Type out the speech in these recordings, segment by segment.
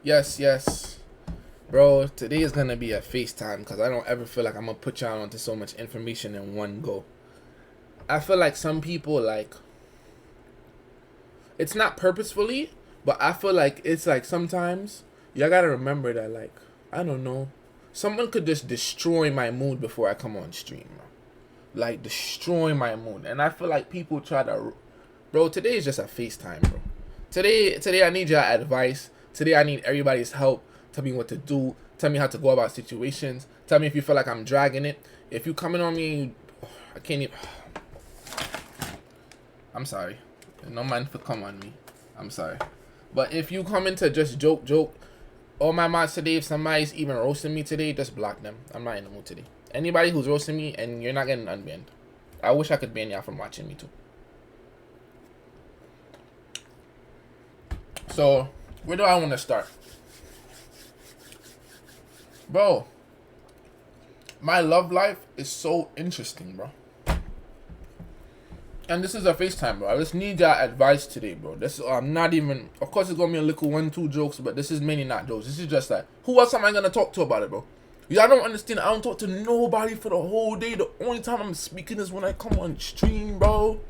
Yes, yes. Bro, today is gonna be a FaceTime because I don't ever feel like I'm gonna put y'all onto so much information in one go. I feel like some people, like, it's not purposefully, but I feel like it's like sometimes y'all gotta remember that, like, I don't know, someone could just destroy my mood before I come on stream, bro. Like, destroy my mood. And I feel like people try to, bro, today is just a FaceTime, bro. Today I need your advice. Today I need everybody's help. Tell me what to do. Tell me how to go about situations. Tell me if you feel like I'm dragging it. If you coming on me, I can't even. I'm sorry. No man for come on me. I'm sorry. But if you come in to just joke, all my mods today, if somebody's even roasting me today, just block them. I'm not in the mood today. Anybody who's roasting me and you're not getting unbanned. I wish I could ban y'all from watching me too. So, where do I want to start? Bro, my love life is so interesting, bro. And this is a FaceTime, bro. I just need your advice today, bro. This I'm not even. Of course, it's gonna be a little 1-2 jokes, but this is mainly not jokes. This is just like, who else am I gonna talk to about it, bro? Y'all don't understand. I don't talk to nobody for the whole day. The only time I'm speaking is when I come on stream, bro.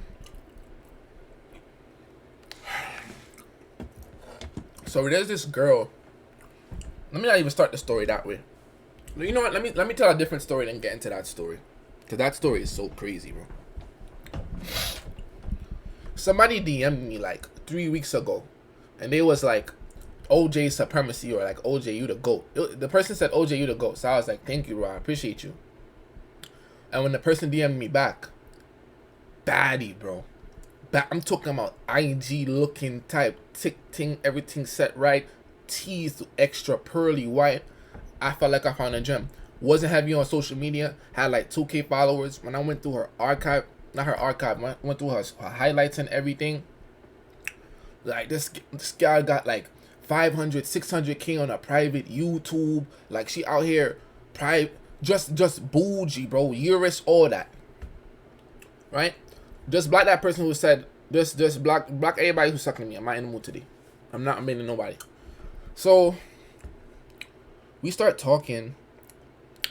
So there's this girl. Let me not even start the story that way. You know what? Let me tell a different story than get into that story, cause that story is so crazy, bro. Somebody DM'd me like 3 weeks ago, and they was like, OJ supremacy, or like, OJ, you the GOAT. The person said, OJ, you the GOAT. So I was like, thank you, bro. I appreciate you. And when the person DM'd me back, baddie, bro. I'm talking about IG looking type, tick ting, everything set right, teeth extra pearly white. I felt like I found a gem. Wasn't heavy on social media, had like 2K followers. When I went through her archive, not her archive, went through her highlights and everything, like this guy got like 500, 600K on a private YouTube. Like, she out here just bougie, bro. Eurus, all that. Right? Just block that person who said, just block everybody who's sucking me. I'm not in the mood today. I'm not admitting nobody. So we start talking,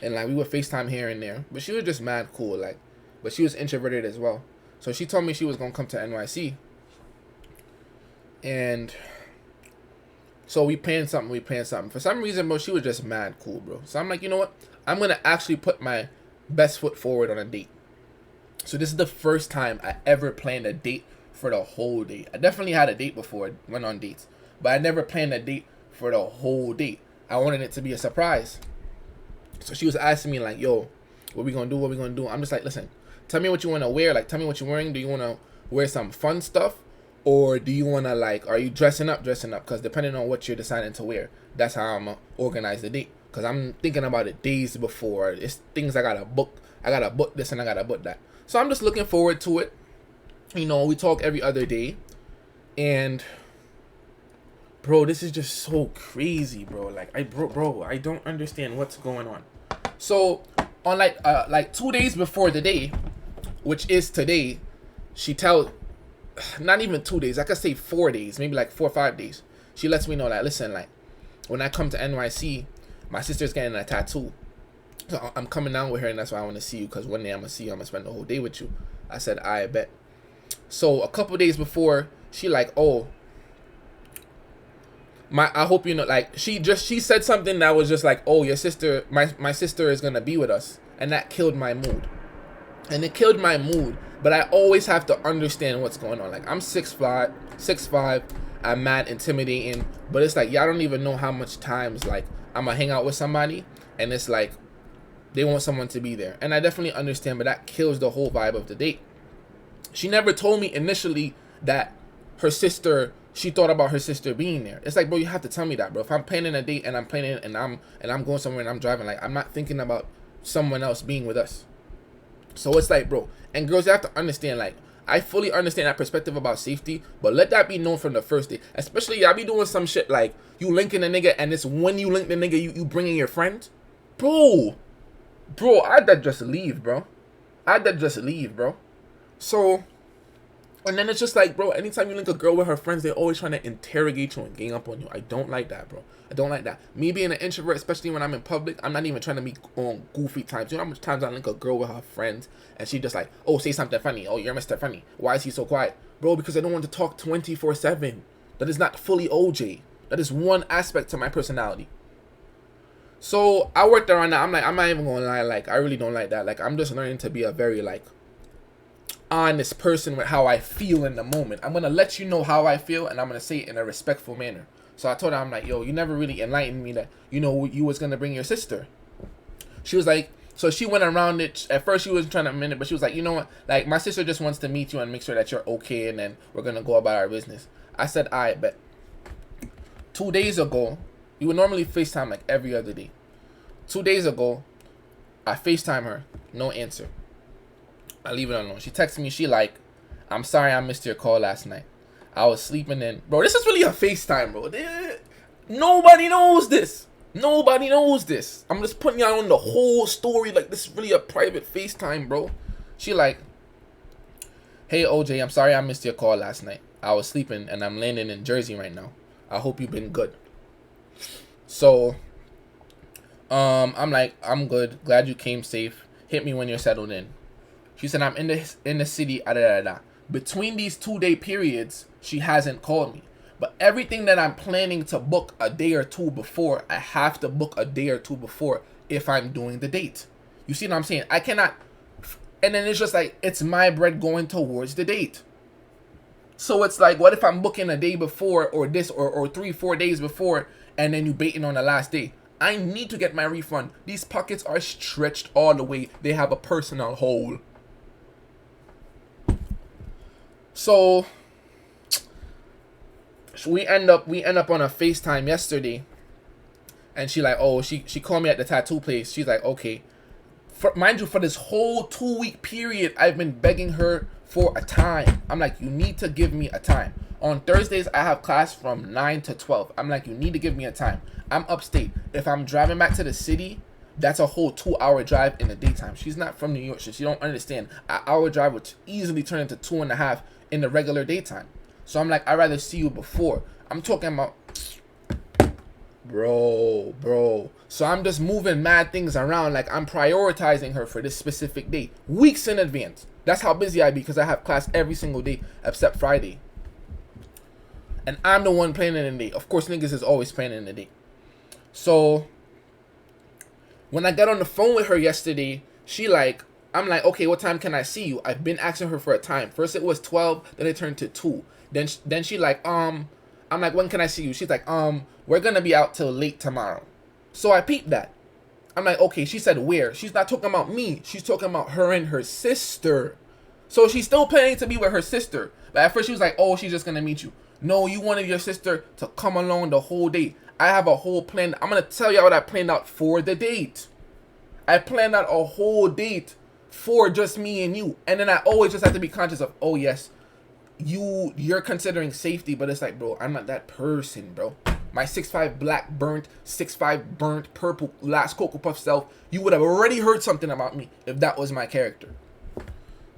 and like we would FaceTime here and there, but she was just mad cool, like, but she was introverted as well. So she told me she was gonna come to NYC, and so we planned something. For some reason, bro, she was just mad cool, bro. So I'm like, you know what? I'm gonna actually put my best foot forward on a date. So this is the first time I ever planned a date for the whole day. I definitely had a date before, went on dates, but I never planned a date for the whole date. I wanted it to be a surprise. So she was asking me like, yo, what we gonna do? I'm just like, listen, tell me what you want to wear. Like, tell me what you're wearing. Do you want to wear some fun stuff? Or do you want to, like, are you dressing up? Because depending on what you're deciding to wear, that's how I'm going to organize the date. Because I'm thinking about it days before. It's things I got to book. I got to book this and I got to book that. So I'm just looking forward to it. You know, we talk every other day. And, bro, this is just so crazy, bro. Like, bro, I don't understand what's going on. So, on, like 2 days before the day, which is today, she tells... Not even 2 days, I could say 4 days, maybe like 4 or 5 days. She lets me know that, listen, like, when I come to NYC, my sister's getting a tattoo. So I'm coming down with her, and that's why I want to see you, because one day I'm going to see you, I'm going to spend the whole day with you. I said, I bet. So a couple days before, she like, oh, I hope you know, like, she said something that was just like, oh, your sister, my sister is going to be with us. And that killed my mood. And it killed my mood. But I always have to understand what's going on. Like, I'm 6'5", I'm mad intimidating. But it's like, y'all don't even know how much times, like, I'm going to hang out with somebody, and it's like, they want someone to be there. And I definitely understand, but that kills the whole vibe of the date. She never told me initially that her sister, she thought about her sister being there. It's like, bro, you have to tell me that, bro. If I'm planning a date and I'm planning and I'm going somewhere and I'm driving, like, I'm not thinking about someone else being with us. So it's like, bro, and girls, you have to understand, like, I fully understand that perspective about safety, but let that be known from the first day. Especially, y'all be doing some shit like, you linking a nigga, and it's when you link the nigga, you bringing your friend. Bro, I'd just leave, bro. So, And then it's just like, bro, anytime you link a girl with her friends, they're always trying to interrogate you and gang up on you. I don't like that, bro. I don't like that. Me being an introvert, especially when I'm in public, I'm not even trying to be on goofy times. You know how much times I link a girl with her friends and she just like, oh, say something funny. Oh, you're Mr. Funny. Why is he so quiet? Bro, because I don't want to talk 24/7. That is not fully OJ. That is one aspect to my personality. So I worked around that. I'm not even gonna lie. Like, I really don't like that. Like, I'm just learning to be a very, like, honest person with how I feel in the moment. I'm gonna let you know how I feel, and I'm gonna say it in a respectful manner. So I told her, I'm like, yo, you never really enlightened me that, you know, you was gonna bring your sister. She was like, so she went around it. At first she wasn't trying to admit it, but she was like, you know what, like, my sister just wants to meet you and make sure that you're okay, and then we're gonna go about our business. I said, all right, bet. 2 days ago, you would normally FaceTime like every other day. 2 days ago, I FaceTime her, no answer. I leave it alone. She texted me, she like, I'm sorry I missed your call last night. I was sleeping in. Bro, this is really a FaceTime, bro. Nobody knows this. Nobody knows this. I'm just putting y'all on the whole story. Like, this is really a private FaceTime, bro. She like, hey, OJ, I'm sorry I missed your call last night. I was sleeping and I'm landing in Jersey right now. I hope you've been good. So, I'm like, I'm good. Glad you came safe. Hit me when you're settled in. She said, I'm in the city. Between these 2 day periods, she hasn't called me. But everything that I'm planning to book a day or two before, I have to book a day or two before if I'm doing the date. You see what I'm saying? I cannot. And then it's just like, it's my bread going towards the date. So it's like, what if I'm booking a day before or 3-4 days before, and then you baiting on the last day? I need to get my refund. These pockets are stretched all the way. They have a personal hole. So we end up on a FaceTime yesterday, and she like, oh, she called me at the tattoo place. She's like, okay, mind you, for this whole 2-week period, I've been begging her for a time. I'm like, you need to give me a time. On Thursdays, I have class from 9 to 12. I'm like, you need to give me a time. I'm upstate. If I'm driving back to the city, that's a whole 2-hour drive in the daytime. She's not from New York, so she don't understand. An hour drive would easily turn into 2.5 in the regular daytime. So I'm like, I'd rather see you before. I'm talking about, bro. So I'm just moving mad things around. Like, I'm prioritizing her for this specific day, weeks in advance. That's how busy I be, because I have class every single day except Friday. And I'm the one planning the day. Of course, niggas is always planning the day. So when I got on the phone with her yesterday, I'm like, okay, what time can I see you? I've been asking her for a time. First it was 12, then it turned to 2. Then she like, I'm like, when can I see you? She's like, we're gonna be out till late tomorrow. So I peeped that. I'm like, okay, she said where? She's not talking about me. She's talking about her and her sister. So she's still planning to be with her sister. But at first she was like, oh, she's just gonna meet you. No, you wanted your sister to come along the whole day. I have a whole plan. I'm gonna tell you what I planned out for the date. I planned out a whole date for just me and you. And then I always just have to be conscious of, oh yes, you're considering safety, but it's like, bro, I'm not that person, bro. My 6'5" black burnt, 6'5" burnt purple last Cocoa Puff self, you would have already heard something about me if that was my character.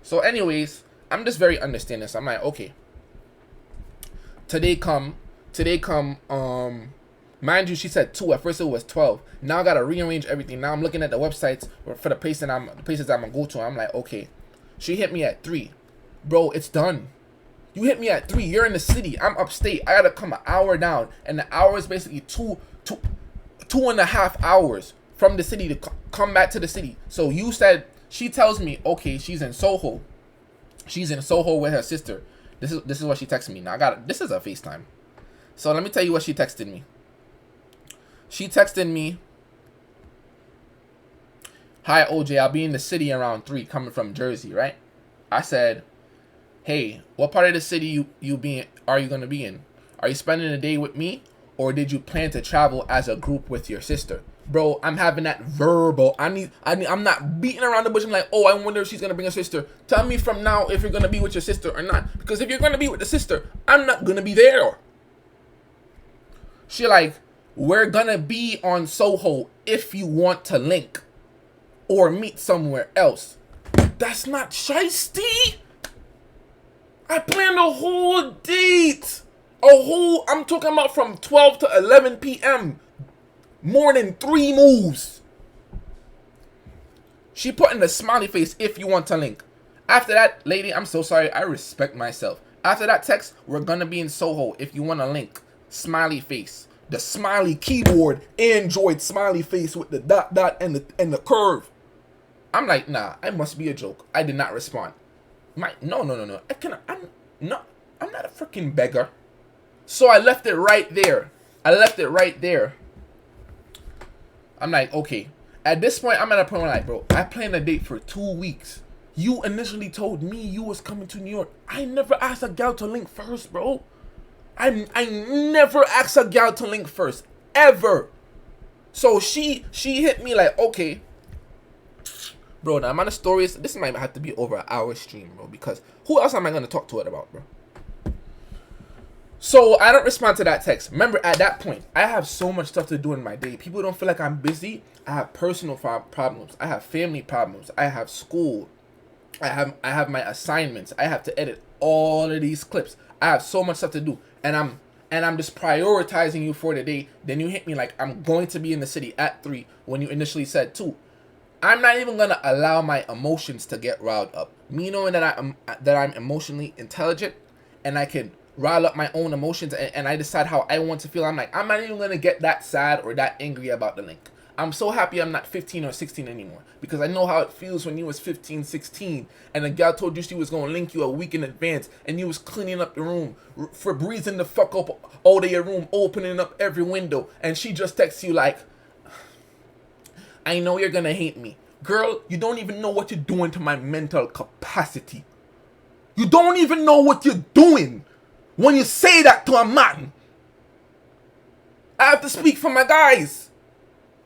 So anyways, I'm just very understanding. So I'm like, okay. Today come, mind you, she said 2. At first it was 12. Now I gotta rearrange everything. Now I'm looking at the websites for the places I'm gonna go to. I'm like, okay. She hit me at 3. Bro, it's done. You hit me at 3. You're in the city. I'm upstate. I gotta come an hour down. And the hour is basically 2.5 hours from the city to come back to the city. So you said, she tells me, okay, she's in Soho. She's in Soho with her sister. This is what she texted me. Now this is a FaceTime. So let me tell you what she texted me. She texted me, hi OJ, I'll be in the city around 3 coming from Jersey, right? I said, hey, what part of the city are you gonna be in? Are you spending the day with me, or did you plan to travel as a group with your sister? Bro, I'm having that verbal. I'm not beating around the bush. I'm like, oh, I wonder if she's gonna bring a sister. Tell me from now if you're gonna be with your sister or not. Because if you're gonna be with the sister, I'm not gonna be there. She like, we're gonna be on Soho if you want to link or meet somewhere else. That's not shiesty. I planned a whole date. I'm talking about from 12 to 11 p.m. More than 3 moves. She put in the smiley face if you want to link. After that, lady, I'm so sorry. I respect myself. After that text, we're going to be in Soho if you want to link. Smiley face. The smiley keyboard. Android smiley face with the dot and the curve. I'm like, nah, I must be a joke. I did not respond. No. I'm not a freaking beggar. So I left it right there. I'm like, okay. At this point, I'm at a point where like, bro, I planned a date for 2 weeks. You initially told me you was coming to New York. I never asked a gal to link first, bro. I never asked a gal to link first. Ever. So she hit me like, okay. Bro, the amount of stories, this might have to be over an hour stream, bro. Because who else am I going to talk to it about, bro? So I don't respond to that text. Remember, at that point, I have so much stuff to do in my day. People don't feel like I'm busy. I have personal problems. I have family problems. I have school. I have my assignments. I have to edit all of these clips. I have so much stuff to do. And I'm just prioritizing you for the day. Then you hit me like I'm going to be in the city at 3 when you initially said 2. I'm not even gonna allow my emotions to get riled up. Me knowing that I'm emotionally intelligent and I can rile up my own emotions and I decide how I want to feel. I'm like, I'm not even gonna get that sad or that angry about the link. I'm so happy I'm not 15 or 16 anymore because I know how it feels when you was 15, 16 and a gal told you she was gonna link you a week in advance and you was cleaning up the room, for breezing the fuck up all of your room, opening up every window, and she just texts you like, I know you're gonna hate me. Girl, you don't even know what you're doing to my mental capacity. You don't even know what you're doing when you say that to a man. I have to speak for my guys.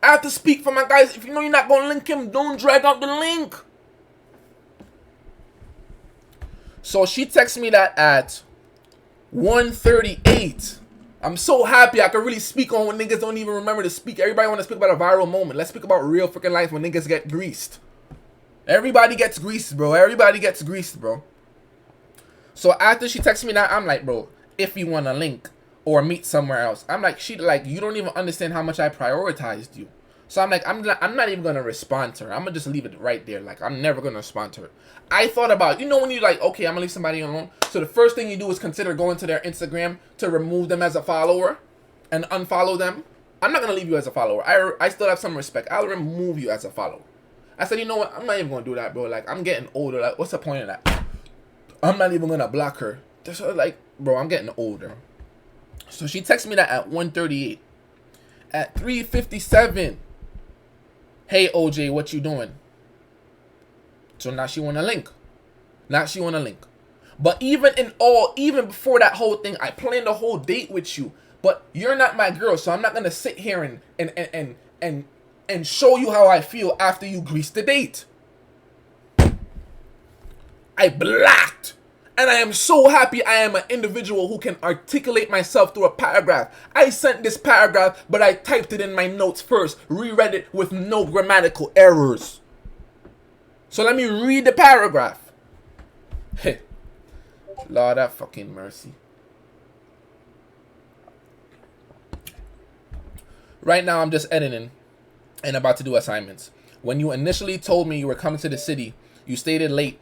If you know you're not gonna link him, don't drag out the link. So she texts me that at 1:38. I'm so happy I can really speak on when niggas don't even remember to speak. Everybody want to speak about a viral moment. Let's speak about real freaking life when niggas get greased. Everybody gets greased, bro. So after she texts me that, I'm like, bro, if you want to link or meet somewhere else. I'm like, you don't even understand how much I prioritized you. So I'm like, I'm not even going to respond to her. I'm going to just leave it right there. Like, I'm never going to respond to her. I thought about, when you're like, okay, I'm going to leave somebody alone. So the first thing you do is consider going to their Instagram to remove them as a follower and unfollow them. I'm not going to leave you as a follower. I still have some respect. I'll remove you as a follower. I said, you know what? I'm not even going to do that, bro. Like, I'm getting older. Like, what's the point of that? I'm not even going to block her. Just like, bro, I'm getting older. So she texted me that at 1:38. At 3:57. Hey, OJ, what you doing? So now she want to link. But even before that whole thing, I planned a whole date with you. But you're not my girl, so I'm not going to sit here and show you how I feel after you grease the date. I blocked. And I am so happy I am an individual who can articulate myself through a paragraph. I sent this paragraph, but I typed it in my notes first. Reread it with no grammatical errors. So let me read the paragraph. Hey, Lord have fucking mercy. Right now I'm just editing and about to do assignments. When you initially told me you were coming to the city, you stated late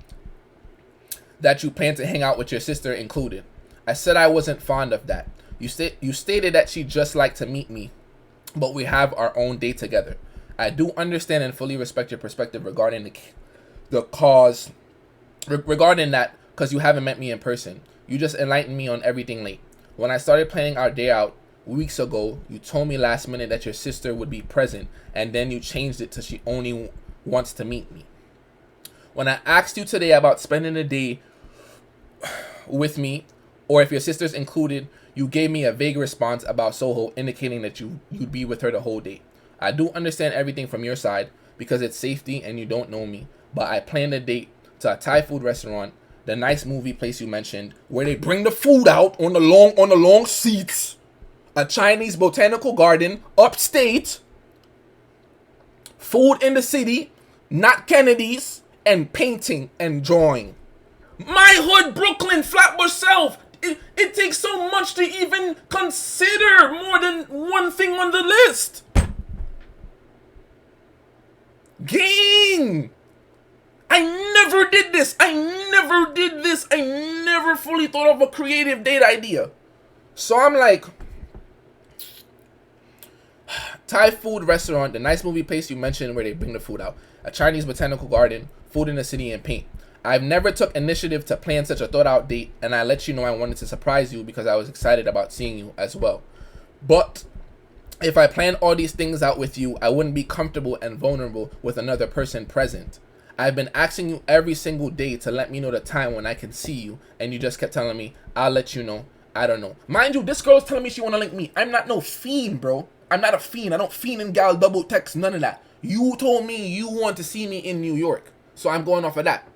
that you plan to hang out with your sister included. I said I wasn't fond of that. You stated that she just liked to meet me, but we have our own date together. I do understand and fully respect your perspective regarding the cause, regarding that, because you haven't met me in person. You just enlightened me on everything late. When I started planning our day out weeks ago, you told me last minute that your sister would be present, and then you changed it to she only wants to meet me. When I asked you today about spending the day with me, or if your sister's included, you gave me a vague response about Soho, indicating that you'd be with her the whole day. I do understand everything from your side because it's safety and you don't know me, but I planned a date to a Thai food restaurant, the nice movie place you mentioned, where they bring the food out on the long seats, a Chinese botanical garden upstate, food in the city, not Kennedy's, and painting and drawing. My hood, Brooklyn, Flatbush South. It takes so much to even consider more than one thing on the list. Gang! I never did this. I never fully thought of a creative date idea. So I'm like, Thai food restaurant, the nice movie place you mentioned where they bring the food out, a Chinese botanical garden, food in the city, and paint. I've never took initiative to plan such a thought out date, and I let you know I wanted to surprise you because I was excited about seeing you as well. But if I planned all these things out with you, I wouldn't be comfortable and vulnerable with another person present. I've been asking you every single day to let me know the time when I can see you, and you just kept telling me, I'll let you know. I don't know. Mind you, this girl's telling me she want to link me. I'm not no fiend, bro. I'm not a fiend. I don't fiend and gal double text, none of that. You told me you want to see me in New York, so I'm going off of that.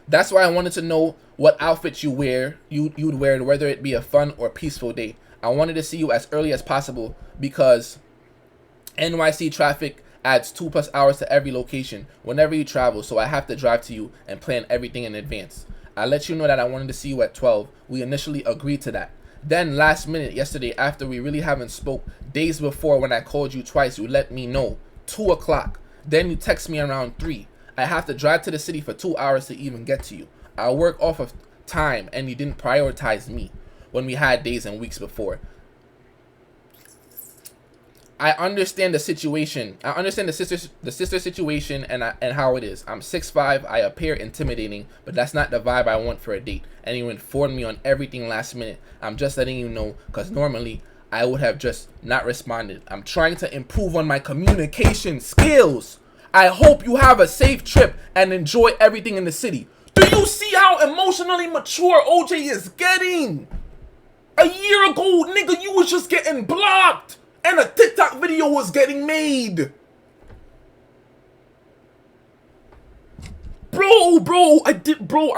That's why I wanted to know what outfits you'd wear, whether it be a fun or peaceful day. I wanted to see you as early as possible because NYC traffic adds 2+ hours to every location whenever you travel, so I have to drive to you and plan everything in advance. I let you know that I wanted to see you at 12. We initially agreed to that. Then last minute yesterday, after we really haven't spoke, days before when I called you twice, you let me know 2 o'clock. Then you text me around 3. I have to drive to the city for 2 hours to even get to you. I work off of time and you didn't prioritize me when we had days and weeks before. I understand the situation. I understand the sister situation and how it is. I'm 6'5", I appear intimidating, but that's not the vibe I want for a date. And you informed me on everything last minute. I'm just letting you know because normally I would have just not responded. I'm trying to improve on my communication skills. I hope you have a safe trip and enjoy everything in the city. Do you see how emotionally mature OJ is getting? A year ago, nigga, you was just getting blocked and a TikTok video was getting made.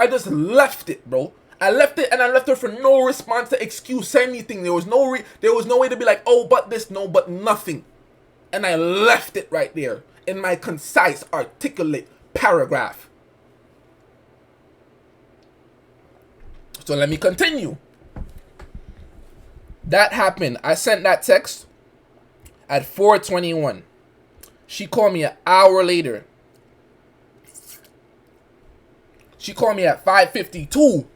I just left it, bro. I left it and I left her for no response to excuse anything. There was no way to be like, oh, but this, no, but nothing. And I left it right there in my concise, articulate paragraph. So let me continue. That happened. I sent that text at 4:21. She called me an hour later. She called me at 5:52.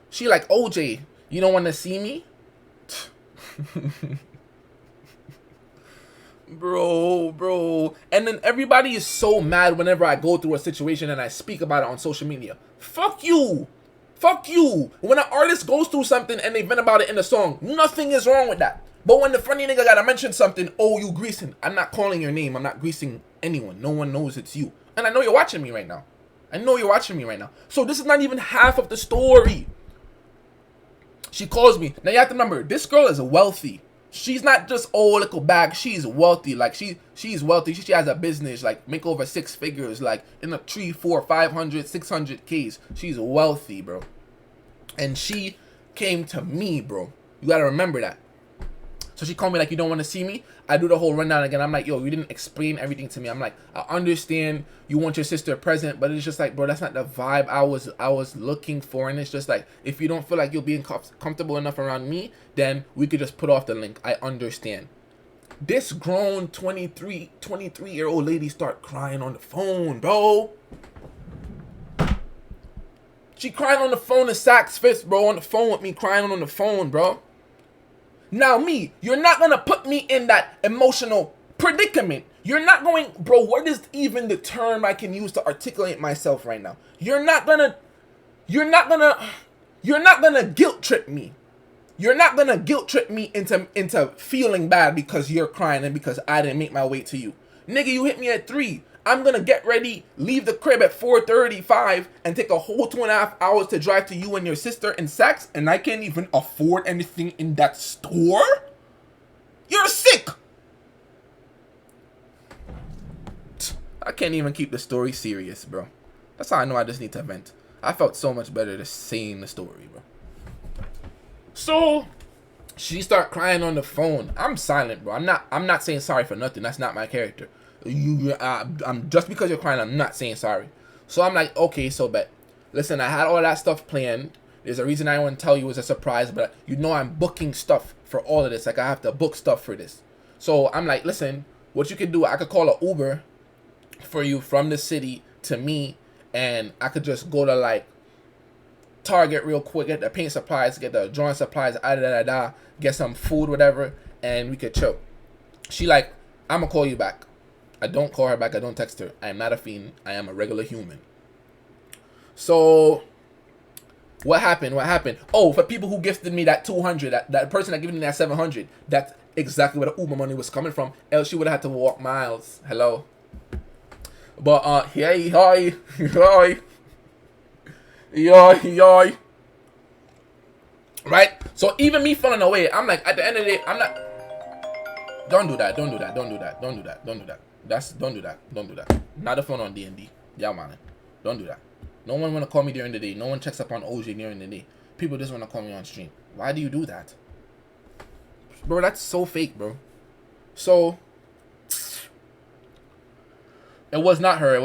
She like, OJ, you don't want to see me? Bro. And then everybody is so mad whenever I go through a situation and I speak about it on social media. Fuck you. When an artist goes through something and they vent about it in a song, nothing is wrong with that. But when the funny nigga gotta mention something, oh, you greasing. I'm not calling your name. I'm not greasing anyone. No one knows it's you. And I know you're watching me right now. So this is not even half of the story. She calls me. Now you have to remember, this girl is wealthy. She's not just little bag. She's wealthy. Like she's wealthy. She has a business. Like make over 6 figures. Like in the 3, 4, 500, 600Ks. She's wealthy, bro. And she came to me, bro. You gotta remember that. So she called me like, you don't want to see me? I do the whole rundown again. I'm like, yo, you didn't explain everything to me. I'm like, I understand you want your sister present, but it's just like, bro, that's not the vibe I was looking for. And it's just like, if you don't feel like you're being comfortable enough around me, then we could just put off the link. I understand. This grown 23-year-old lady start crying on the phone, bro. She crying on the phone to Saks Fifth, bro, on the phone with me, crying on the phone, bro. Now me, you're not gonna put me in that emotional predicament. You're not going, bro, what is even the term I can use to articulate myself right now? You're not gonna guilt trip me. You're not gonna guilt trip me into feeling bad because you're crying and because I didn't make my way to you. Nigga, you hit me at 3. I'm gonna get ready, leave the crib at 4:35, and take a whole 2.5 hours to drive to you and your sister in Saks, and I can't even afford anything in that store? You're sick! I can't even keep the story serious, bro. That's how I know I just need to vent. I felt so much better just saying the story, bro. So she start crying on the phone. I'm silent, bro. I'm not saying sorry for nothing. That's not my character. I'm just because you're crying, I'm not saying sorry. So I'm like, okay, so bet. Listen, I had all that stuff planned. There's a reason I want to tell you it's a surprise, but you know I'm booking stuff for all of this. Like, I have to book stuff for this. So I'm like, listen, what you could do, I could call an Uber for you from the city to me, and I could just go to like Target real quick, get the paint supplies, get the drawing supplies, get some food, whatever, and we could chill. She like, I'm gonna call you back. I don't call her back. I don't text her. I am not a fiend. I am a regular human. So what happened? Oh, for people who gifted me that 200, that person that gave me that 700, that's exactly where the Uber money was coming from. Else she would have had to walk miles. Hello. But hey, hi. Yoy. Right? So even me falling away, I'm like, at the end of the day, I'm not. Don't do that. Don't do that. Not a phone on D&D. Yeah, man. Don't do that. No one wanna call me during the day. No one checks up on Ojay during the day. People just wanna call me on stream. Why do you do that? Bro, that's so fake, bro. So it was not her.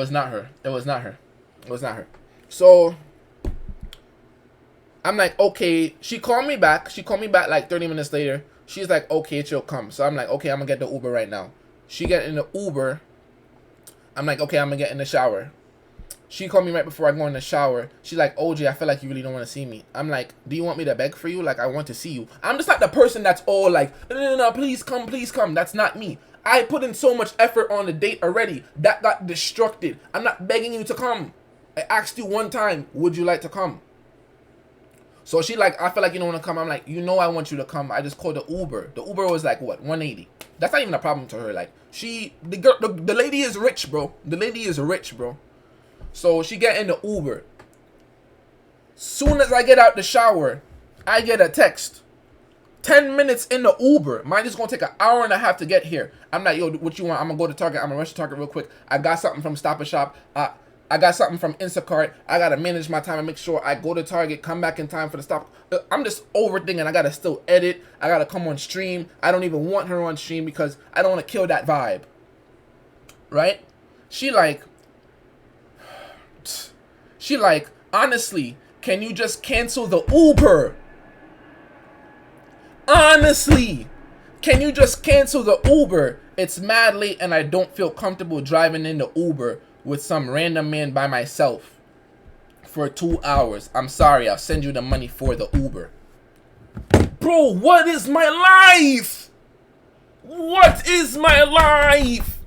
So I'm like, okay. She called me back like 30 minutes later. She's like, okay, she'll come. So I'm like, okay, I'm gonna get the Uber right now. She get in the Uber. I'm like, okay, I'm gonna get in the shower. She called me right before I go in the shower. She's like, OJ, I feel like you really don't want to see me. I'm like, do you want me to beg for you? Like, I want to see you. I'm just not the person that's all like, no, please come. That's not me. I put in so much effort on the date already. That got destructed. I'm not begging you to come. I asked you one time, would you like to come? So she like, I feel like you don't want to come. I'm like, you know I want you to come. I just called the Uber. The Uber was like, what, 180. That's not even a problem to her. Like, the lady is rich, bro. So she get in the Uber. Soon as I get out the shower, I get a text. 10 minutes in the Uber. Mine is going to take an hour and a half to get here. I'm like, yo, what you want? I'm going to go to Target. I'm going to rush to Target real quick. I got something from Stop and Shop. I got something from Instacart. I got to manage my time and make sure I go to Target, come back in time for the stop. I'm just overthinking. I got to still edit. I got to come on stream. I don't even want her on stream because I don't want to kill that vibe. Right? She like, honestly, can you just cancel the Uber? Honestly, can you just cancel the Uber? It's mad late and I don't feel comfortable driving in the Uber with some random man by myself for 2 hours. I'm sorry, I'll send you the money for the Uber. Bro, what is my life? What is my life?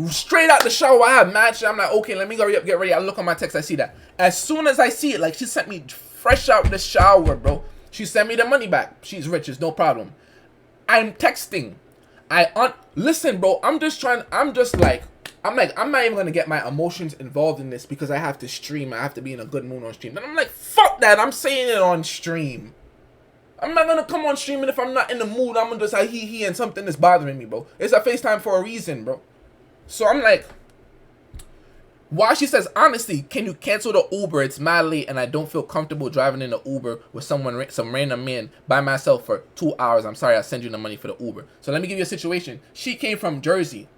Straight out the shower, I have mad shit. I'm like, okay, let me hurry up, get ready. I look on my text, I see that. As soon as I see it, like, she sent me fresh out the shower, bro. She sent me the money back. She's rich, it's no problem. I'm texting. Listen, bro, I'm not even gonna get my emotions involved in this because I have to stream. I have to be in a good mood on stream. And I'm like, fuck that, I'm saying it on stream. I'm not gonna come on stream and if I'm not in the mood, I'm gonna just like he and something is bothering me, bro. It's a FaceTime for a reason, bro. So I'm like, while she says, honestly, can you cancel the Uber? It's mad late and I don't feel comfortable driving in the Uber with some random man by myself for 2 hours. I'm sorry, I'll send you the money for the Uber. So let me give you a situation. She came from Jersey.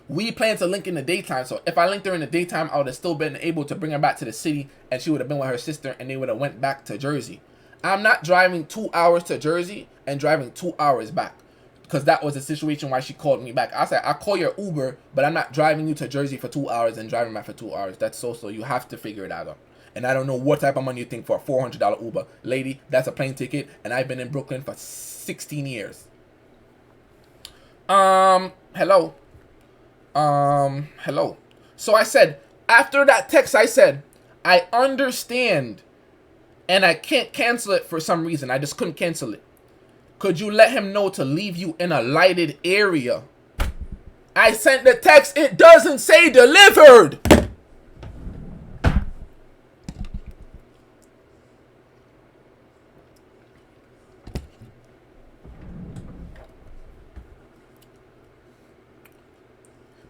We plan to link in the daytime. So if I linked her in the daytime, I would have still been able to bring her back to the city and she would have been with her sister and they would have went back to Jersey. I'm not driving 2 hours to Jersey and driving 2 hours back. Because that was the situation why she called me back. I said, I'll call your Uber, but I'm not driving you to Jersey for 2 hours and driving back for 2 hours. That's so you have to figure it out. And I don't know what type of money you think for a $400 Uber. Lady, that's a plane ticket, and I've been in Brooklyn for 16 years. Hello. Hello. So I said, after that text, I said, I understand, and I can't cancel it for some reason. I just couldn't cancel it. Could you let him know to leave you in a lighted area? I sent the text. It doesn't say delivered.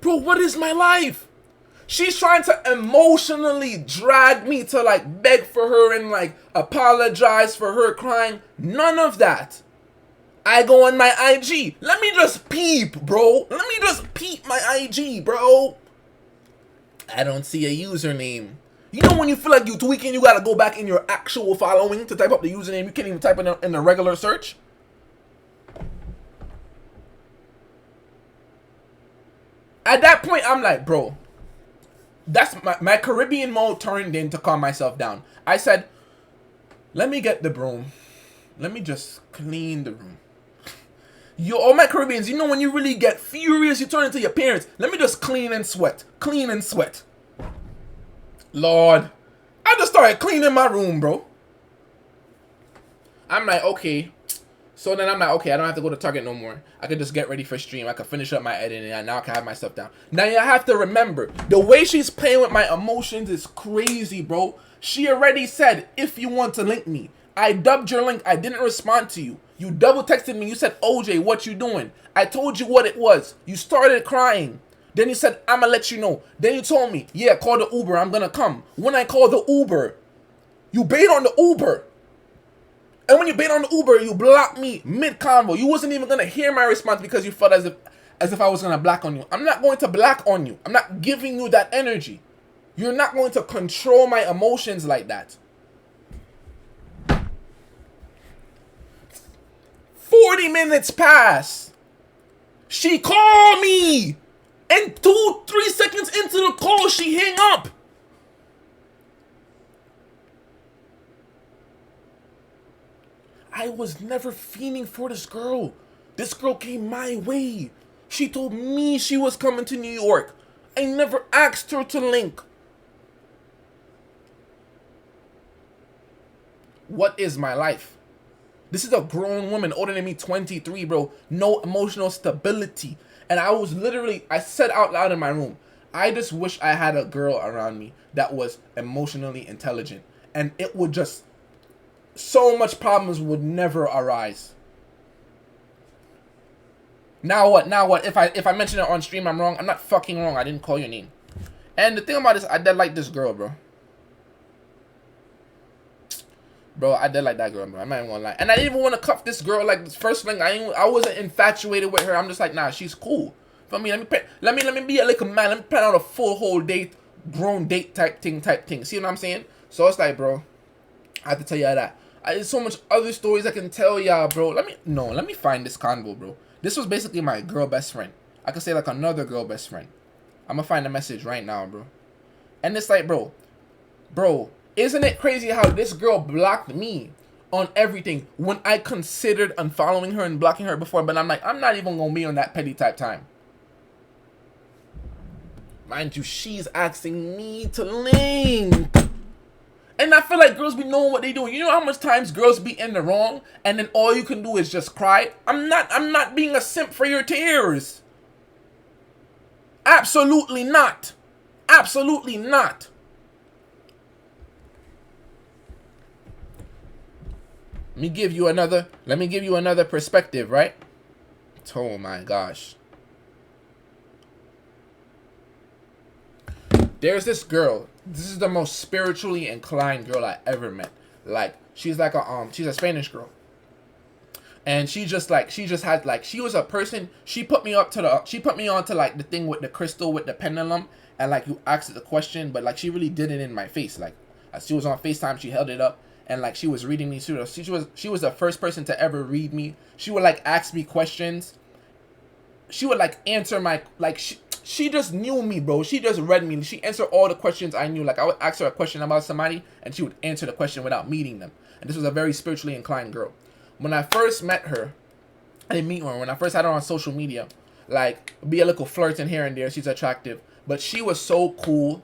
Bro, what is my life? She's trying to emotionally drag me to like beg for her and like apologize for her crying. None of that. I go on my IG. Let me just peep, bro. Let me just peep my IG, bro. I don't see a username. You know when you feel like you're tweaking, you gotta go back in your actual following to type up the username. You can't even type it in the regular search. At that point, I'm like, bro, that's my Caribbean mode turned in to calm myself down. I said, let me get the broom. Let me just clean the room. Yo, all my Caribbeans, you know when you really get furious, you turn into your parents. Let me just clean and sweat. Clean and sweat. Lord, I just started cleaning my room, bro. I'm like, okay. So then I'm like, okay, I don't have to go to Target no more. I could just get ready for stream. I could finish up my editing, and now I can have my stuff down. Now you have to remember, the way she's playing with my emotions is crazy, bro. She already said, if you want to link me. I dubbed your link. I didn't respond to you. You double texted me. You said, OJ, what you doing? I told you what it was. You started crying. Then you said, I'ma let you know. Then you told me, yeah, call the Uber. I'm gonna come. When I called the Uber, you bait on the Uber. And when you bait on the Uber, you blocked me mid-convo. You wasn't even gonna hear my response because you felt as if I was gonna black on you. I'm not going to black on you. I'm not giving you that energy. You're not going to control my emotions like that. 40 minutes pass. She called me. And 2-3 seconds into the call, she hung up. I was never fiending for this girl. This girl came my way. She told me she was coming to New York. I never asked her to link. What is my life? This is a grown woman older than me, 23, bro. No emotional stability. And I said out loud in my room, I just wish I had a girl around me that was emotionally intelligent. And it would just, so much problems would never arise. Now what? Now what? If I mention it on stream, I'm wrong. I'm not fucking wrong. I didn't call your name. And the thing about this, I did like this girl, bro. Bro, I did like that girl, bro. I'm not even gonna lie. And I didn't even want to cuff this girl. Like, this first thing, I wasn't infatuated with her. I'm just like, nah, she's cool. For me, let me be a little man. Let me plan out a full whole date, grown date type thing. See what I'm saying? So it's like, bro, I have to tell y'all that. There's so much other stories I can tell y'all, bro. Let me find this convo, bro. This was basically my girl best friend. I could say like another girl best friend. I'm gonna find the message right now, bro. And it's like, bro, isn't it crazy how this girl blocked me on everything when I considered unfollowing her and blocking her before? But I'm like, I'm not even gonna be on that petty type time. Mind you, she's asking me to link. And I feel like girls be knowing what they doing. You know how much times girls be in the wrong and then all you can do is just cry? I'm not being a simp for your tears. Absolutely not. Absolutely not. Let me give you another perspective, right? Oh my gosh. There's this girl. This is the most spiritually inclined girl I ever met. Like, she's like she's a Spanish girl. And she was a person, she put me on to like the thing with the crystal with the pendulum, and like you asked the question, but like she really did it in my face. Like, she was on FaceTime, she held it up, and like she was reading me. She was the first person to ever read me. She would like ask me questions. She would like answer my, like, she just knew me, bro. She just read me. She answered all the questions I knew. Like, I would ask her a question about somebody, and she would answer the question without meeting them. And this was a very spiritually inclined girl. When I first met her, I didn't meet her. When I first had her on social media, like, be a little flirting here and there. She's attractive. But she was so cool.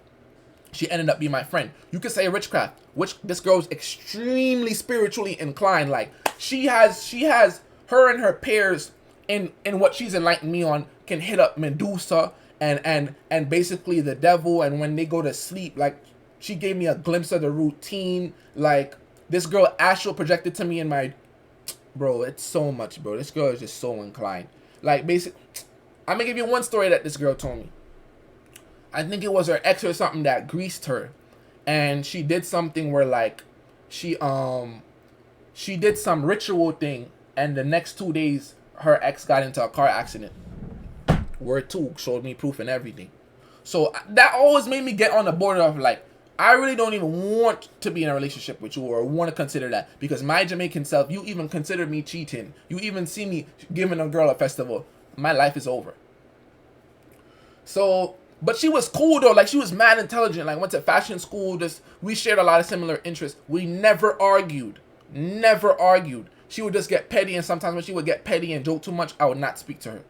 She ended up being my friend. You could say witchcraft. This girl's extremely spiritually inclined. Like, she has her and her pairs in what she's enlightened me on can hit up Medusa and basically the devil, and when they go to sleep, like, she gave me a glimpse of the routine. Like, this girl astral projected to me in my, bro, it's so much, bro. This girl is just so inclined. Like, I'm gonna give you one story that this girl told me. I think it was her ex or something that greased her, and she did something where, like, she did some ritual thing And the next 2 days, her ex got into a car accident. Word 2 showed me proof and everything. So that always made me get on the border of like, I really don't even want to be in a relationship with you or want to consider that. Because my Jamaican self, you even consider me cheating. You even see me giving a girl a festival. My life is over. So, but she was cool though. Like, she was mad intelligent. Like, went to fashion school. We shared a lot of similar interests. We never argued. Never argued. She would just get petty, and sometimes when she would get petty and joke too much, I would not speak to her.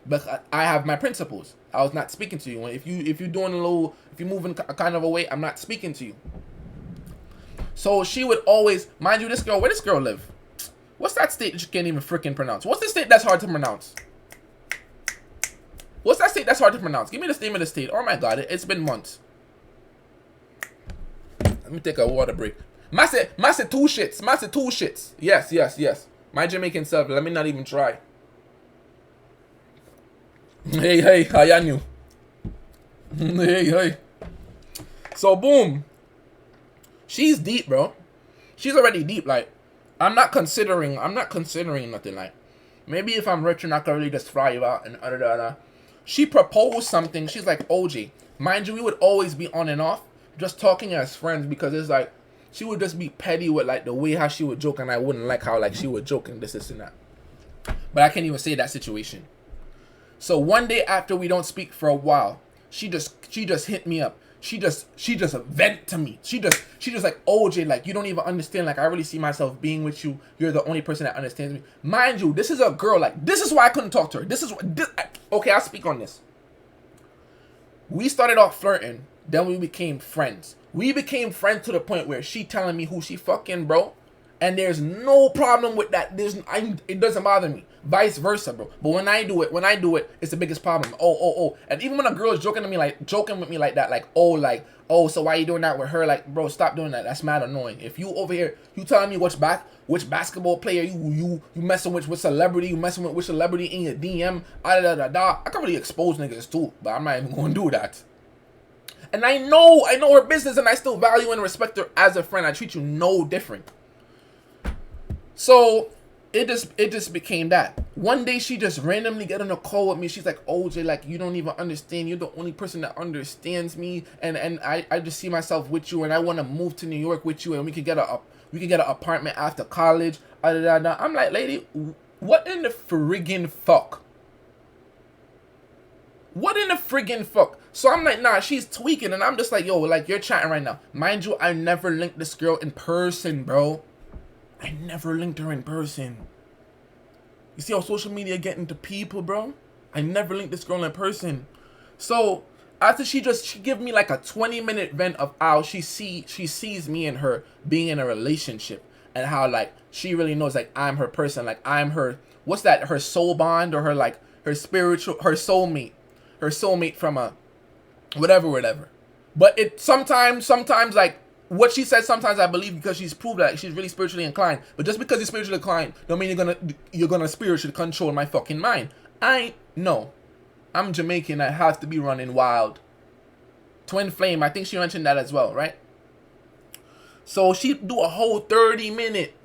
But I have my principles. I was not speaking to you. If you're doing if you're moving a kind of a way, I'm not speaking to you. So she would always, mind you, where this girl live? What's that state that you can't even freaking pronounce? What's the state that's hard to pronounce? What's that state that's hard to pronounce? Give me the name of the state. Oh my God, it's been months. Let me take a water break. Massive two shits. Massive two shits. Yes. My Jamaican self, let me not even try. Hey, how ya knew? Hey. So boom. She's deep, bro. She's already deep. Like, I'm not considering nothing. Like, maybe if I'm rich and I can really just fly you out and other. She proposed something. She's like, OJ. Mind you, we would always be on and off, just talking as friends, because it's like, she would just be petty with like the way how she would joke, and I wouldn't like how like she would joke and this and that. But I can't even say that situation. So one day after we don't speak for a while, she just hit me up. She just vent to me. She just like, OJ, like, you don't even understand. Like, I really see myself being with you. You're the only person that understands me. Mind you, this is a girl. Like, this is why I couldn't talk to her. Okay, I'll speak on this. We started off flirting. Then we became friends. We became friends to the point where she telling me who she fucking, bro. And there's no problem with that. It doesn't bother me. Vice versa, bro. But when I do it, it's the biggest problem. Oh. And even when a girl is joking with me like that, like, oh, so why you doing that with her? Like, bro, stop doing that. That's mad annoying. If you over here, you telling me which basketball player you messing with celebrity, you messing with which celebrity in your DM, I can really expose niggas too, but I'm not even gonna do that. And I know her business, and I still value and respect her as a friend. I treat you no different. So it just became that. One day she just randomly get on a call with me. She's like, OJ, like, you don't even understand. You're the only person that understands me, and I just see myself with you, and I want to move to New York with you, and we could get an apartment after college. I'm like, lady, what in the friggin' fuck? What in the friggin' fuck? So I'm like, nah, she's tweaking, and I'm just like, yo, like, you're chatting right now. Mind you, I never linked this girl in person, bro. I never linked her in person. You see how social media get into people, bro? I never linked this girl in person. So after she give me like a 20-minute vent of how she sees me and her being in a relationship, and how like she really knows like I'm her person, like I'm her, what's that, her soul bond, or her like her spiritual, her soulmate from a whatever. But it sometimes like what she says, sometimes I believe, because she's proved that she's really spiritually inclined. But just because you're spiritually inclined don't mean you're gonna spiritually control my fucking mind. I'm Jamaican. I have to be running wild. Twin flame. I think she mentioned that as well, right? So she do a whole 30-minute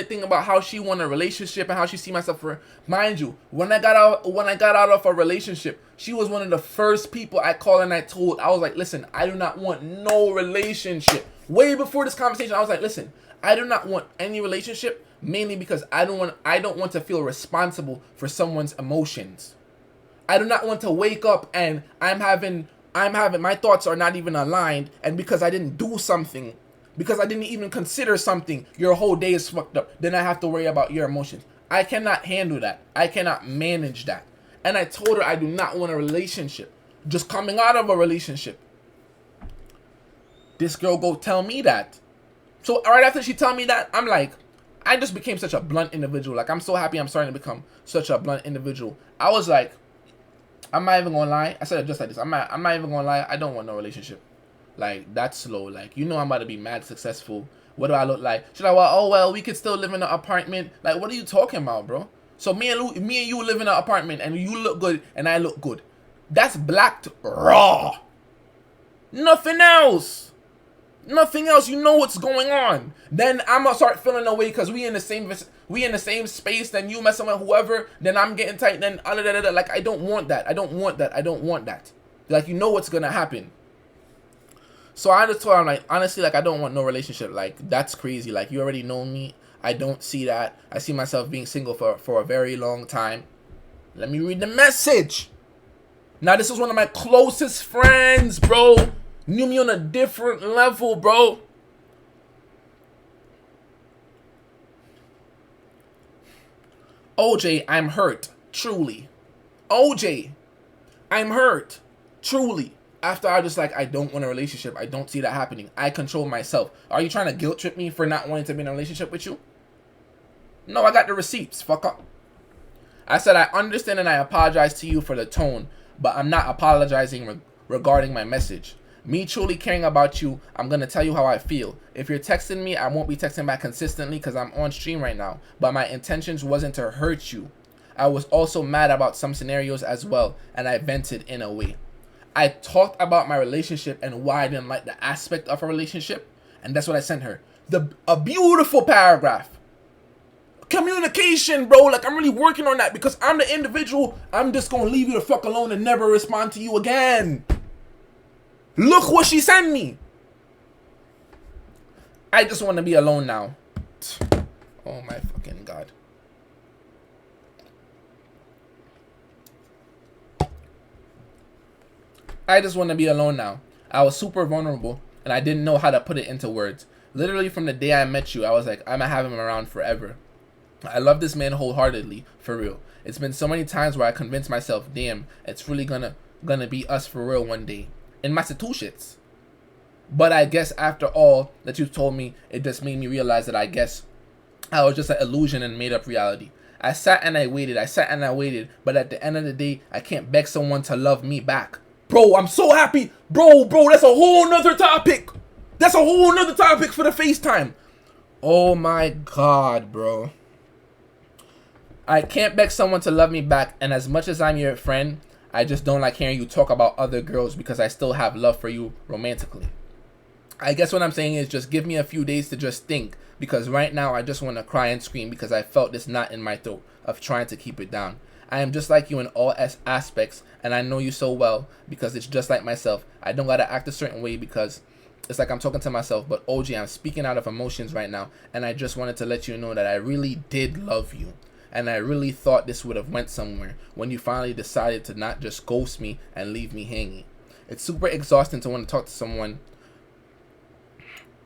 thing about how she want a relationship and how she see myself for. Mind you, when I got out of a relationship, she was one of the first people I called and I told. I was like, listen, I do not want no relationship. Way before this conversation, I was like, listen, I do not want any relationship, mainly because I don't want to feel responsible for someone's emotions. I do not want to wake up and I'm having my thoughts are not even aligned, and because I didn't do something, because I didn't even consider something, your whole day is fucked up. Then I have to worry about your emotions. I cannot handle that. I cannot manage that. And I told her I do not want a relationship. Just coming out of a relationship. This girl go tell me that. So right after she tell me that, I'm like, I just became such a blunt individual. Like, I'm so happy I'm starting to become such a blunt individual. I was like, I'm not even gonna lie. I said it just like this. I'm not even gonna lie. I don't want no relationship. Like, that's slow. Like, you know I'm about to be mad successful. What do I look like? She's like, well, we could still live in an apartment. Like, what are you talking about, bro? So me and you live in an apartment, and you look good and I look good. That's black raw. Nothing else. Nothing else. You know what's going on. Then I'm gonna start feeling away because we in the same space. Then you messing with whoever. Then I'm getting tight. Then like I don't want that. I don't want that. I don't want that. Like you know what's gonna happen. So I just told her, I'm like, honestly, like I don't want no relationship. Like that's crazy. Like you already know me. I don't see that. I see myself being single for a very long time. Let me read the message. Now this is one of my closest friends, bro. Knew me on a different level, bro. OJ, I'm hurt. Truly. OJ, I'm hurt. Truly. After I just like, I don't want a relationship. I don't see that happening. I control myself. Are you trying to guilt trip me for not wanting to be in a relationship with you? No, I got the receipts. Fuck up. I said I understand and I apologize to you for the tone, but I'm not apologizing regarding my message. Me truly caring about you, I'm going to tell you how I feel. If you're texting me, I won't be texting back consistently because I'm on stream right now. But my intentions wasn't to hurt you. I was also mad about some scenarios as well, and I vented in a way. I talked about my relationship and why I didn't like the aspect of a relationship, and that's what I sent her. A beautiful paragraph. Communication, bro. Like, I'm really working on that because I'm the individual. I'm just going to leave you the fuck alone and never respond to you again. Look what she sent me. I just want to be alone now. Oh my fucking God. I just want to be alone now. I was super vulnerable and I didn't know how to put it into words. Literally from the day I met you, I was like, I'm gonna have him around forever. I love this man wholeheartedly, for real. It's been so many times where I convinced myself, damn, it's really gonna be us for real one day. In Massachusetts. But I guess after all that you told me, it just made me realize that I guess I was just an illusion and made up reality. I sat and I waited, but at the end of the day, I can't beg someone to love me back. Bro, I'm so happy. Bro, that's a whole nother topic. That's a whole nother topic for the FaceTime. Oh my God, bro. I can't beg someone to love me back, and as much as I'm your friend, I just don't like hearing you talk about other girls because I still have love for you romantically. I guess what I'm saying is just give me a few days to just think, because right now I just want to cry and scream because I felt this knot in my throat of trying to keep it down. I am just like you in all aspects, and I know you so well because it's just like myself. I don't gotta act a certain way because it's like I'm talking to myself, but OJ, I'm speaking out of emotions right now, and I just wanted to let you know that I really did love you. And I really thought this would have went somewhere when you finally decided to not just ghost me and leave me hanging. It's super exhausting to want to talk to someone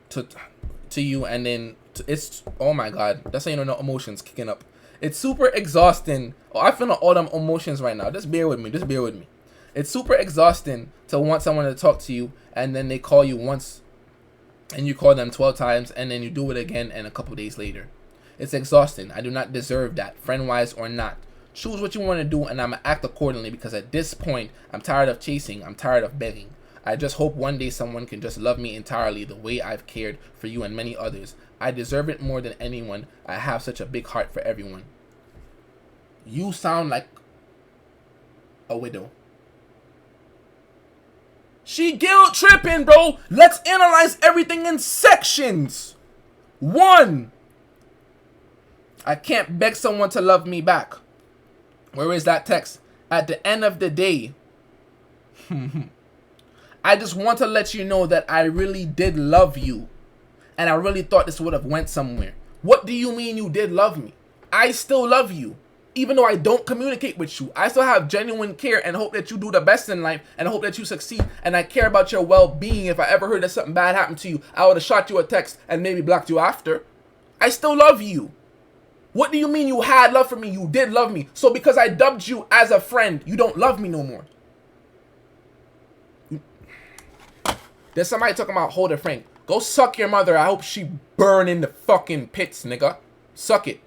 to you and then it's, oh my God, that's how you know no emotions kicking up. It's super exhausting. Oh, I feel all them emotions right now. Just bear with me. It's super exhausting to want someone to talk to you and then they call you once and you call them 12 times and then you do it again and a couple days later. It's exhausting. I do not deserve that, friend-wise or not. Choose what you want to do and I'm going to act accordingly because at this point, I'm tired of chasing. I'm tired of begging. I just hope one day someone can just love me entirely the way I've cared for you and many others. I deserve it more than anyone. I have such a big heart for everyone. You sound like a widow. She guilt tripping, bro. Let's analyze everything in sections. 1. I can't beg someone to love me back. Where is that text? At the end of the day, I just want to let you know that I really did love you. And I really thought this would have went somewhere. What do you mean you did love me? I still love you. Even though I don't communicate with you, I still have genuine care and hope that you do the best in life and hope that you succeed. And I care about your well-being. If I ever heard that something bad happened to you, I would have shot you a text and maybe blocked you after. I still love you. What do you mean you had love for me? You did love me. So because I dubbed you as a friend, you don't love me no more. There's somebody talking about hold a Frank. Go suck your mother. I hope she burn in the fucking pits, nigga. Suck it.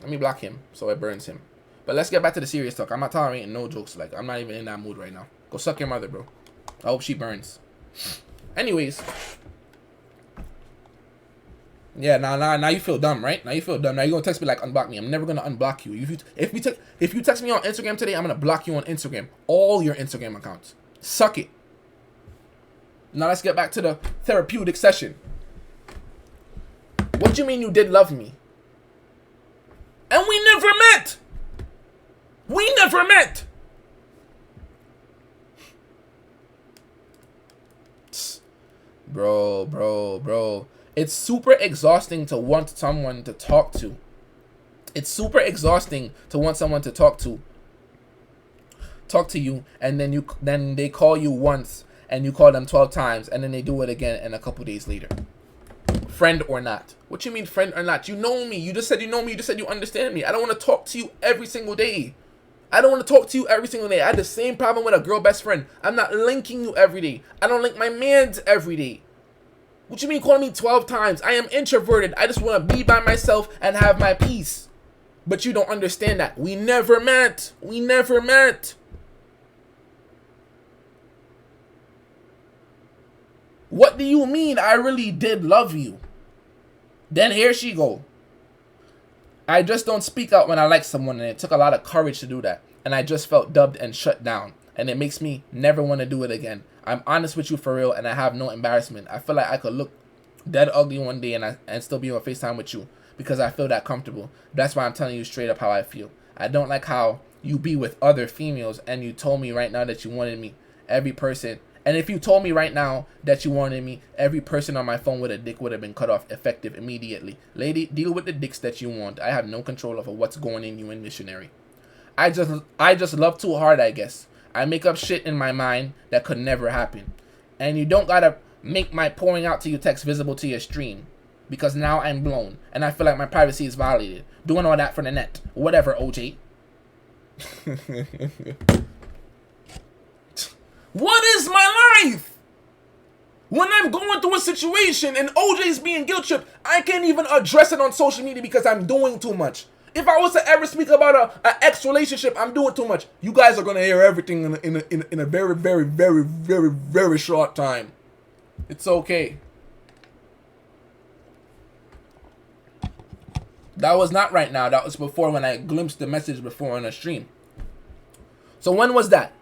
Let me block him so it burns him. But let's get back to the serious talk. I'm not tolerating no jokes. Like, I'm not even in that mood right now. Go suck your mother, bro. I hope she burns. Anyways. Yeah, now you feel dumb, right? Now you feel dumb. Now you're gonna text me like unblock me. I'm never gonna unblock you. If you text me on Instagram today, I'm gonna block you on Instagram. All your Instagram accounts. Suck it. Now let's get back to the therapeutic session. What do you mean you did love me? And we never met. We never met. Bro. It's super exhausting to want someone to talk to. It's super exhausting to want someone to talk to you, and then they call you once and you call them 12 times, and then they do it again and a couple days later. Friend or not? What you mean friend or not? You know me. You just said you know me. You just said you understand me. I don't want to talk to you every single day. I don't want to talk to you every single day. I had the same problem with a girl best friend. I'm not linking you every day. I don't link my mans every day. What you mean calling me 12 times? I am introverted. I just want to be by myself and have my peace. But you don't understand that. We never met. We never met. What do you mean I really did love you? Then here she go. I just don't speak out when I like someone, and it took a lot of courage to do that. And I just felt dubbed and shut down. And it makes me never want to do it again. I'm honest with you for real, and I have no embarrassment. I feel like I could look dead ugly one day and still be on FaceTime with you because I feel that comfortable. That's why I'm telling you straight up how I feel. I don't like how you be with other females, and you told me right now that you wanted me. Every person. And if you told me right now that you wanted me, every person on my phone with a dick would have been cut off effective immediately. Lady, deal with the dicks that you want. I have no control over what's going in you in missionary. I just love too hard, I guess. I make up shit in my mind that could never happen. And you don't gotta make my pouring out to you text visible to your stream. Because now I'm blown. And I feel like my privacy is violated. Doing all that for the net. Whatever, OJ. What is my life? When I'm going through a situation and OJ's being guilt tripped, I can't even address it on social media because I'm doing too much. If I was to ever speak about an ex relationship, I'm doing too much. You guys are gonna hear everything in a very, very, very, very, very short time. It's okay. That was not right now. That was before, when I glimpsed the message before on a stream. So when was that?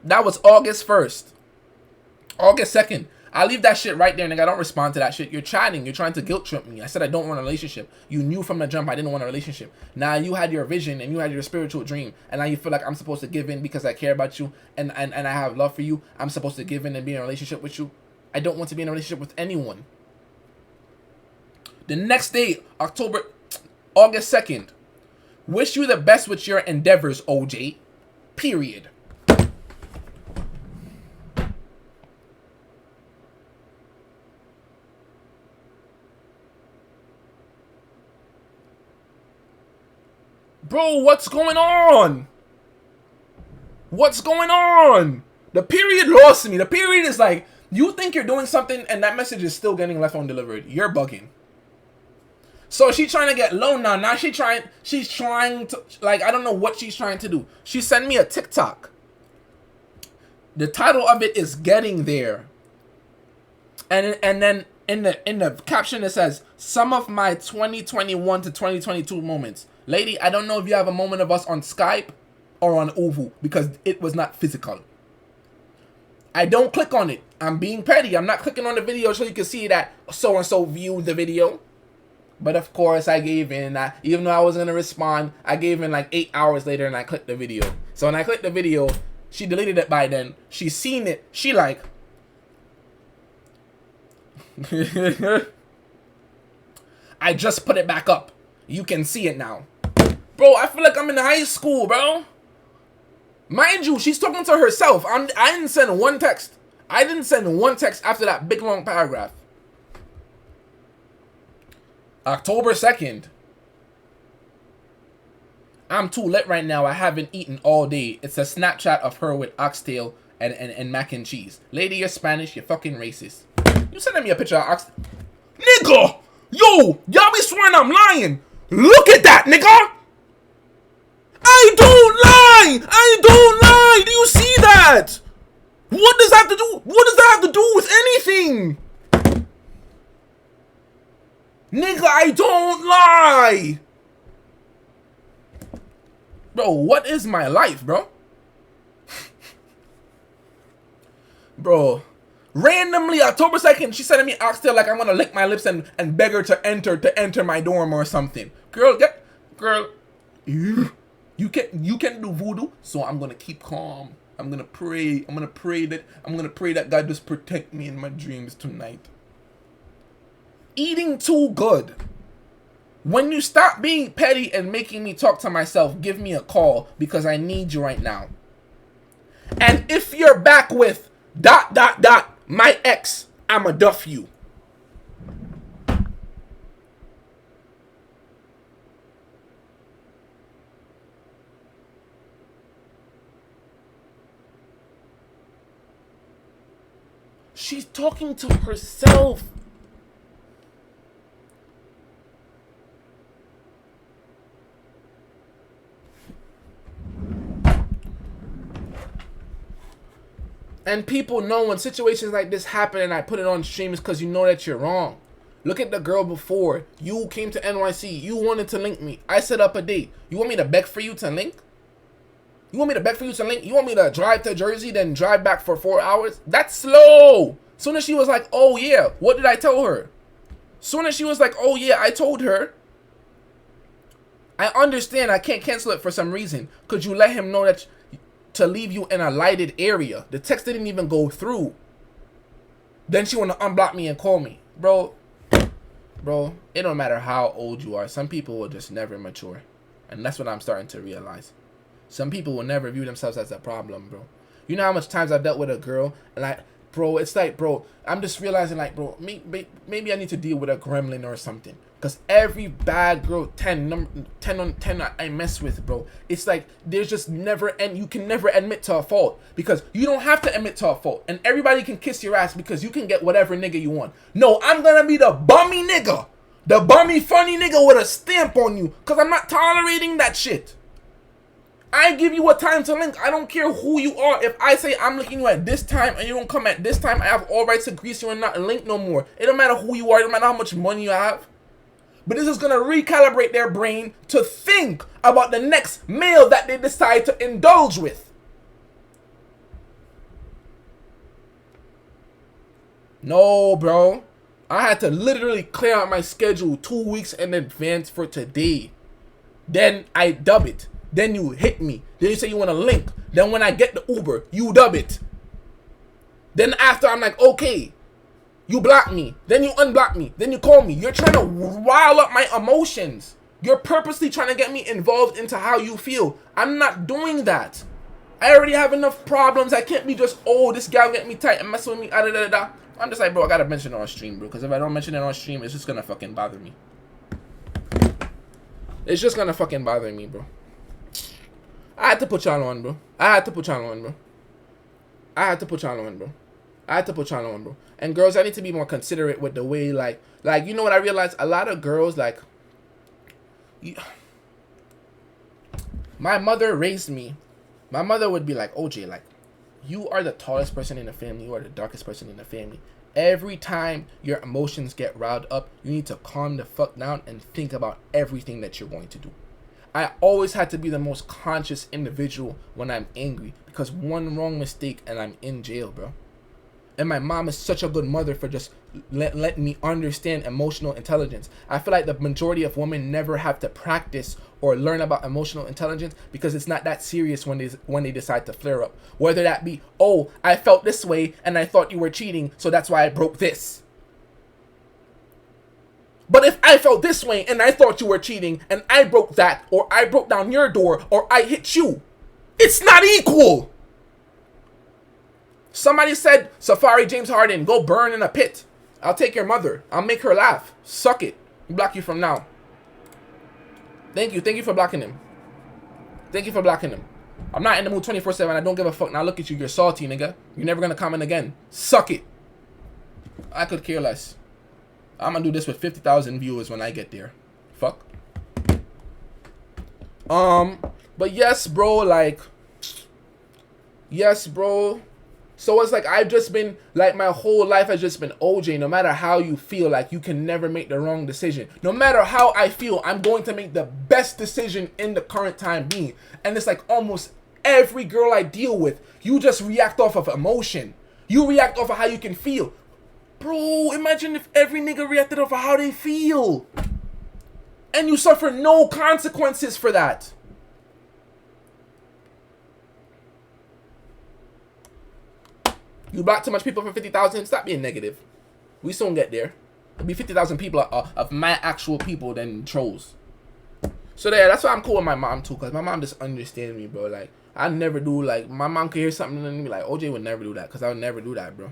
That was August 1st. August 2nd. I leave that shit right there, nigga. I don't respond to that shit. You're chatting. You're trying to guilt trip me. I said I don't want a relationship. You knew from the jump I didn't want a relationship. Now you had your vision and you had your spiritual dream. And now you feel like I'm supposed to give in because I care about you and I have love for you. I'm supposed to give in and be in a relationship with you. I don't want to be in a relationship with anyone. The next day, August 2nd. Wish you the best with your endeavors, OJ. Period. Bro, what's going on? What's going on? The period lost me. The period is like, you think you're doing something and that message is still getting left undelivered. You're bugging. So she's trying to get low now. Now she's trying to, like, I don't know what she's trying to do. She sent me a TikTok. The title of it is Getting There. And then in the caption it says, some of my 2021 to 2022 moments. Lady, I don't know if you have a moment of us on Skype or on Uvu because it was not physical. I don't click on it. I'm being petty. I'm not clicking on the video so you can see that so-and-so viewed the video. But of course, I gave in. Even though I wasn't going to respond, I gave in like 8 hours later and I clicked the video. So when I clicked the video, she deleted it by then. She's seen it. She like... I just put it back up. You can see it now. Bro, I feel like I'm in high school, bro. Mind you, she's talking to herself. I didn't send one text. I didn't send one text after that big long paragraph. October 2nd. I'm too lit right now. I haven't eaten all day. It's a Snapchat of her with oxtail and mac and cheese. Lady, you're Spanish. You're fucking racist. You sending me a picture of oxtail? Nigga! Yo! Y'all be swearing I'm lying. Look at that, nigga! I don't lie! I don't lie! Do you see that? What does that have to do? What does that have to do with anything? Nigga, I don't lie! Bro, what is my life, bro? Bro, Randomly, October 2nd, she sending me oxtail like I'm gonna lick my lips and beg her to enter my dorm or something. Girl, you can do voodoo, so I'm gonna keep calm. I'm gonna pray. I'm gonna pray that God just protect me in my dreams tonight. Eating too good. When you stop being petty and making me talk to myself, give me a call because I need you right now. And if you're back with ... my ex, I'ma duff you. She's talking to herself. And people know when situations like this happen and I put it on stream is because you know that you're wrong. Look at the girl before. You came to NYC. You wanted to link me. I set up a date. You want me to beg for you to link? You want me to beg for you to link? You want me to drive to Jersey, then drive back for 4 hours? That's slow. Soon as she was like, oh yeah, what did I tell her? Soon as she was like, oh yeah, I told her. I understand I can't cancel it for some reason. Could you let him know that to leave you in a lighted area? The text didn't even go through. Then she want to unblock me and call me. Bro, it don't matter how old you are. Some people will just never mature. And that's what I'm starting to realize. Some people will never view themselves as a problem, bro. You know how much times I've dealt with a girl and bro, it's like, bro, I'm just realizing like, bro, maybe I need to deal with a gremlin or something. Because every bad girl, 10 on 10 I mess with, bro, it's like there's just never, and you can never admit to a fault. Because you don't have to admit to a fault. And everybody can kiss your ass because you can get whatever nigga you want. No, I'm going to be the bummy nigga. The bummy funny nigga with a stamp on you. Because I'm not tolerating that shit. I give you a time to link. I don't care who you are. If I say I'm linking you at this time and you don't come at this time, I have all rights to grease you and not link no more. It don't matter who you are. It don't matter how much money you have. But this is going to recalibrate their brain to think about the next male that they decide to indulge with. No, bro. I had to literally clear out my schedule 2 weeks in advance for today. Then I dub it. Then you hit me. Then you say you want to link. Then when I get the Uber, you dub it. Then after I'm like, okay. You block me. Then you unblock me. Then you call me. You're trying to rile up my emotions. You're purposely trying to get me involved into how you feel. I'm not doing that. I already have enough problems. I can't be just, oh, this guy get me tight and mess with me. I'm just like, bro, I gotta mention it on stream, bro. Because if I don't mention it on stream, it's just gonna fucking bother me. It's just gonna fucking bother me, bro. I had to put y'all on, bro. I had to put y'all on, bro. And girls, I need to be more considerate with the way, like, you know what I realized? A lot of girls, like, my mother raised me. My mother would be like, OJ, like, you are the tallest person in the family. You are the darkest person in the family. Every time your emotions get riled up, you need to calm the fuck down and think about everything that you're going to do. I always had to be the most conscious individual when I'm angry. Because one wrong mistake and I'm in jail, bro. And my mom is such a good mother for just letting me understand emotional intelligence. I feel like the majority of women never have to practice or learn about emotional intelligence because it's not that serious when they decide to flare up. Whether that be, oh, I felt this way and I thought you were cheating, so that's why I broke this. But if I felt this way and I thought you were cheating and I broke that, or I broke down your door, or I hit you, it's not equal. Somebody said, Safari James Harden, go burn in a pit. I'll take your mother. I'll make her laugh. Suck it. Block you from now. Thank you. Thank you for blocking him. Thank you for blocking him. I'm not in the mood 24/7. I don't give a fuck. Now look at you. You're salty, nigga. You're never going to comment again. Suck it. I could care less. I'm going to do this with 50,000 viewers when I get there. Fuck. But yes, bro, like, yes, bro. So it's like I've just been, like, my whole life has just been OJ. No matter how you feel, like, you can never make the wrong decision. No matter how I feel, I'm going to make the best decision in the current time being. And it's like almost every girl I deal with, you just react off of emotion. You react off of how you can feel. Bro, imagine if every nigga reacted off of how they feel. And you suffer no consequences for that. You block too much people for 50,000, stop being negative. We soon get there. There'll be 50,000 people of my actual people than trolls. So there, that's why I'm cool with my mom too, because my mom just understands me, bro. Like, I never do, like, my mom could hear something and be like, OJ would never do that, because I would never do that, bro.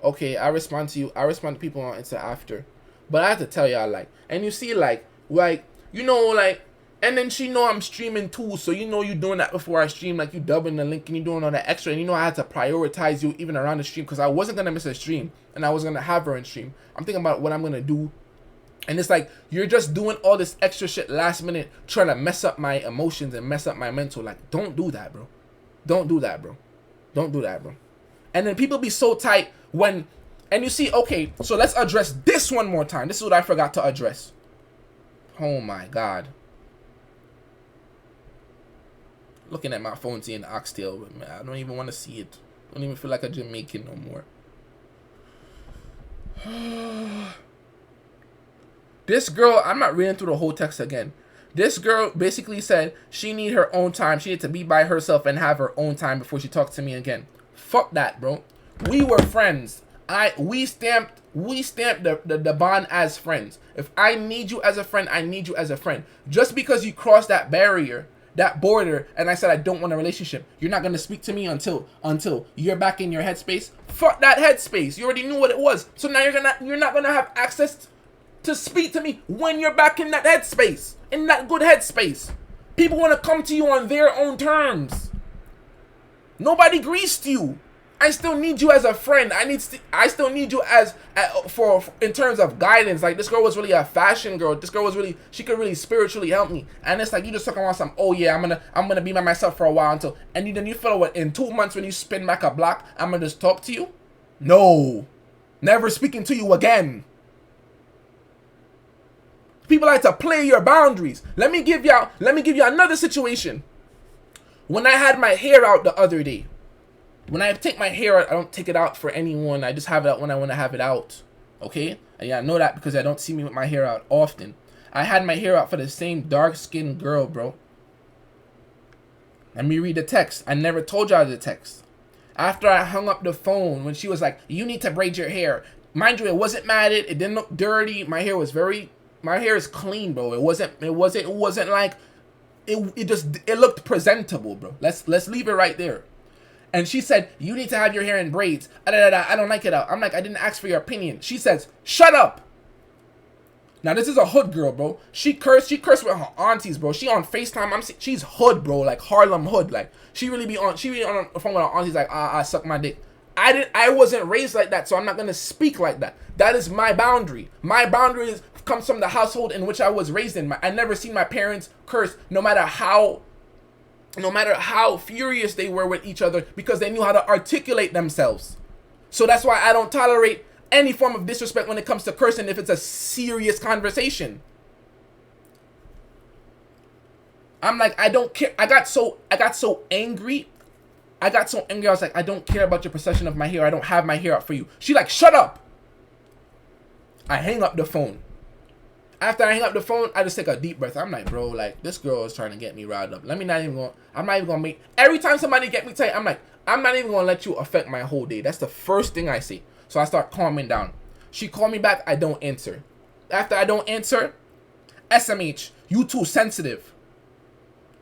Okay, I respond to you. I respond to people on Insta after. But I have to tell y'all, like, and you see, like, you know, like, and then she know I'm streaming too, so you know you doing that before I stream, like, you dubbing the link and you doing all that extra, and you know I had to prioritize you even around the stream, because I wasn't going to miss a stream, and I was going to have her in stream. I'm thinking about what I'm going to do, and it's like, you're just doing all this extra shit last minute, trying to mess up my emotions and mess up my mental. Like, don't do that, bro. Don't do that, bro. Don't do that, bro. And then people be so tight when, and you see, okay, so let's address this one more time. This is what I forgot to address. Oh my God. Looking at my phone seeing the oxtail, but man, I don't even want to see it. I don't even feel like a Jamaican no more. This girl, I'm not reading through the whole text again. This girl basically said she need her own time. She need to be by herself and have her own time before she talks to me again. Fuck that, bro. We were friends. We stamped the bond as friends. If I need you as a friend, I need you as a friend. Just because you crossed that barrier, that border, and I said I don't want a relationship, you're not gonna speak to me until you're back in your headspace. Fuck that headspace. You already knew what it was. So now you're not gonna have access to speak to me when you're back in that headspace, in that good headspace. People want to come to you on their own terms. Nobody greased you. I still need you as a friend. I still need you as for in terms of guidance. Like, this girl was really a fashion girl. This girl was really, she could really spiritually help me. And it's like, you just talking about some, oh yeah, I'm gonna be by myself for a while until, and then you feel what, in 2 months when you spin back a block, I'm gonna just talk to you? No, never speaking to you again. People like to play your boundaries. Let me give you another situation. When I had my hair out the other day, when I take my hair out, I don't take it out for anyone. I just have it out when I want to have it out. Okay? And yeah, I know that because I don't see me with my hair out often. I had my hair out for the same dark-skinned girl, bro. Let me read the text. I never told y'all the text. After I hung up the phone, when she was like, you need to braid your hair. Mind you, it wasn't matted. It didn't look dirty. My hair is clean, bro. It wasn't like, it looked presentable, bro. Let's leave it right there. And she said, you need to have your hair in braids. I don't like it out. I'm like, I didn't ask for your opinion. She says, shut up. Now, this is a hood girl, bro. She cursed with her aunties, bro. She on FaceTime. She's hood, bro. Like Harlem hood. Like, she really be on the phone with her aunties like, I suck my dick. I wasn't raised like that, so I'm not going to speak like that. That is my boundary. My boundary comes from the household in which I was raised in. I never seen my parents curse, no matter how furious they were with each other, because they knew how to articulate themselves. So that's why I don't tolerate any form of disrespect when it comes to cursing if it's a serious conversation. I'm like, I don't care. I got so angry. I was like, I don't care about your perception of my hair. I don't have my hair out for you. She like, shut up. I hang up the phone. After I hang up the phone, I just take a deep breath. I'm like, bro, like, this girl is trying to get me riled up. I'm not even going to make, every time somebody get me tight, I'm like, I'm not even going to let you affect my whole day. That's the first thing I say. So I start calming down. She called me back. I don't answer. After I don't answer, SMH, you too sensitive.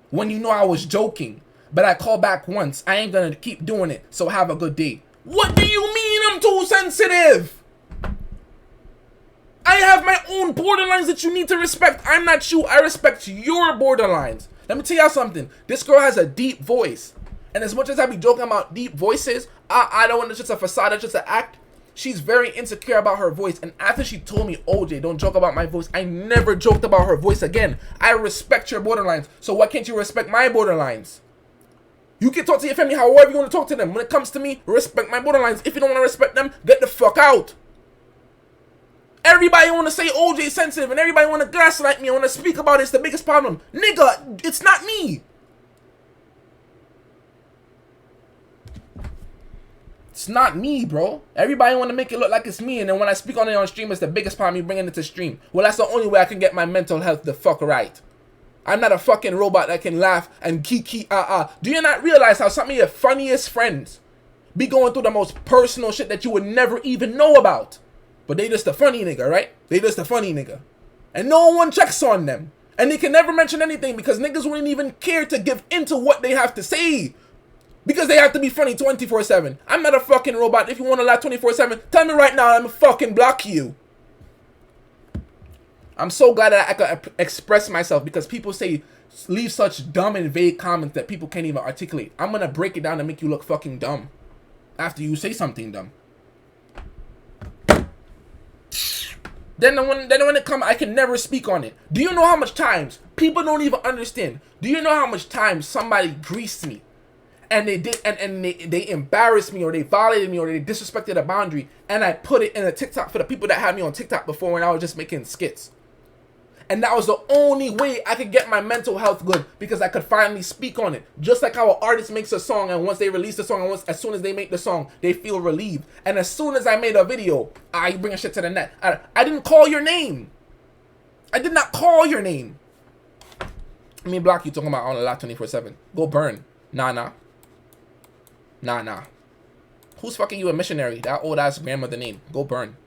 When you know I was joking, but I call back once. I ain't going to keep doing it. So have a good day. What do you mean I'm too sensitive? I have my own borderlines that you need to respect. I'm not you. I respect your borderlines. Let me tell y'all something. This girl has a deep voice. And as much as I be joking about deep voices, I don't want it's just a facade, it's just an act. She's very insecure about her voice. And after she told me, OJ, don't joke about my voice, I never joked about her voice again. I respect your borderlines. So why can't you respect my borderlines? You can talk to your family however you want to talk to them. When it comes to me, respect my borderlines. If you don't want to respect them, get the fuck out. Everybody want to say OJ sensitive and everybody want to gaslight me. I want to speak about it. It's the biggest problem. Nigga, it's not me. It's not me, bro. Everybody want to make it look like it's me, and then when I speak on it on stream, it's the biggest part of me bringing it to stream. Well, that's the only way I can get my mental health the fuck right. I'm not a fucking robot that can laugh and kiki Do you not realize how some of your funniest friends be going through the most personal shit that you would never even know about? But they just a funny nigga, right? They just a funny nigga. And no one checks on them. And they can never mention anything because niggas wouldn't even care to give into what they have to say. Because they have to be funny 24/7. I'm not a fucking robot. If you want to laugh 24/7, tell me right now, I'm gonna fucking block you. I'm so glad that I could express myself because people say leave such dumb and vague comments that people can't even articulate. I'm gonna break it down and make you look fucking dumb after you say something dumb. Then when it comes, I can never speak on it. Do you know how much times people don't even understand? Do you know how much times somebody greased me? And they did, and they embarrassed me, or they violated me, or they disrespected a boundary, and I put it in a TikTok for the people that had me on TikTok before when I was just making skits. And that was the only way I could get my mental health good, because I could finally speak on it. Just like how an artist makes a song, and once they release the song, and as soon as they make the song, they feel relieved. And as soon as I made a video, I bring a shit to the net. I didn't call your name. I did not call your name. Let me block you talking about on a lot 24/7. Go burn. Nah. Who's fucking you a missionary? That old ass grandmother name. Go burn.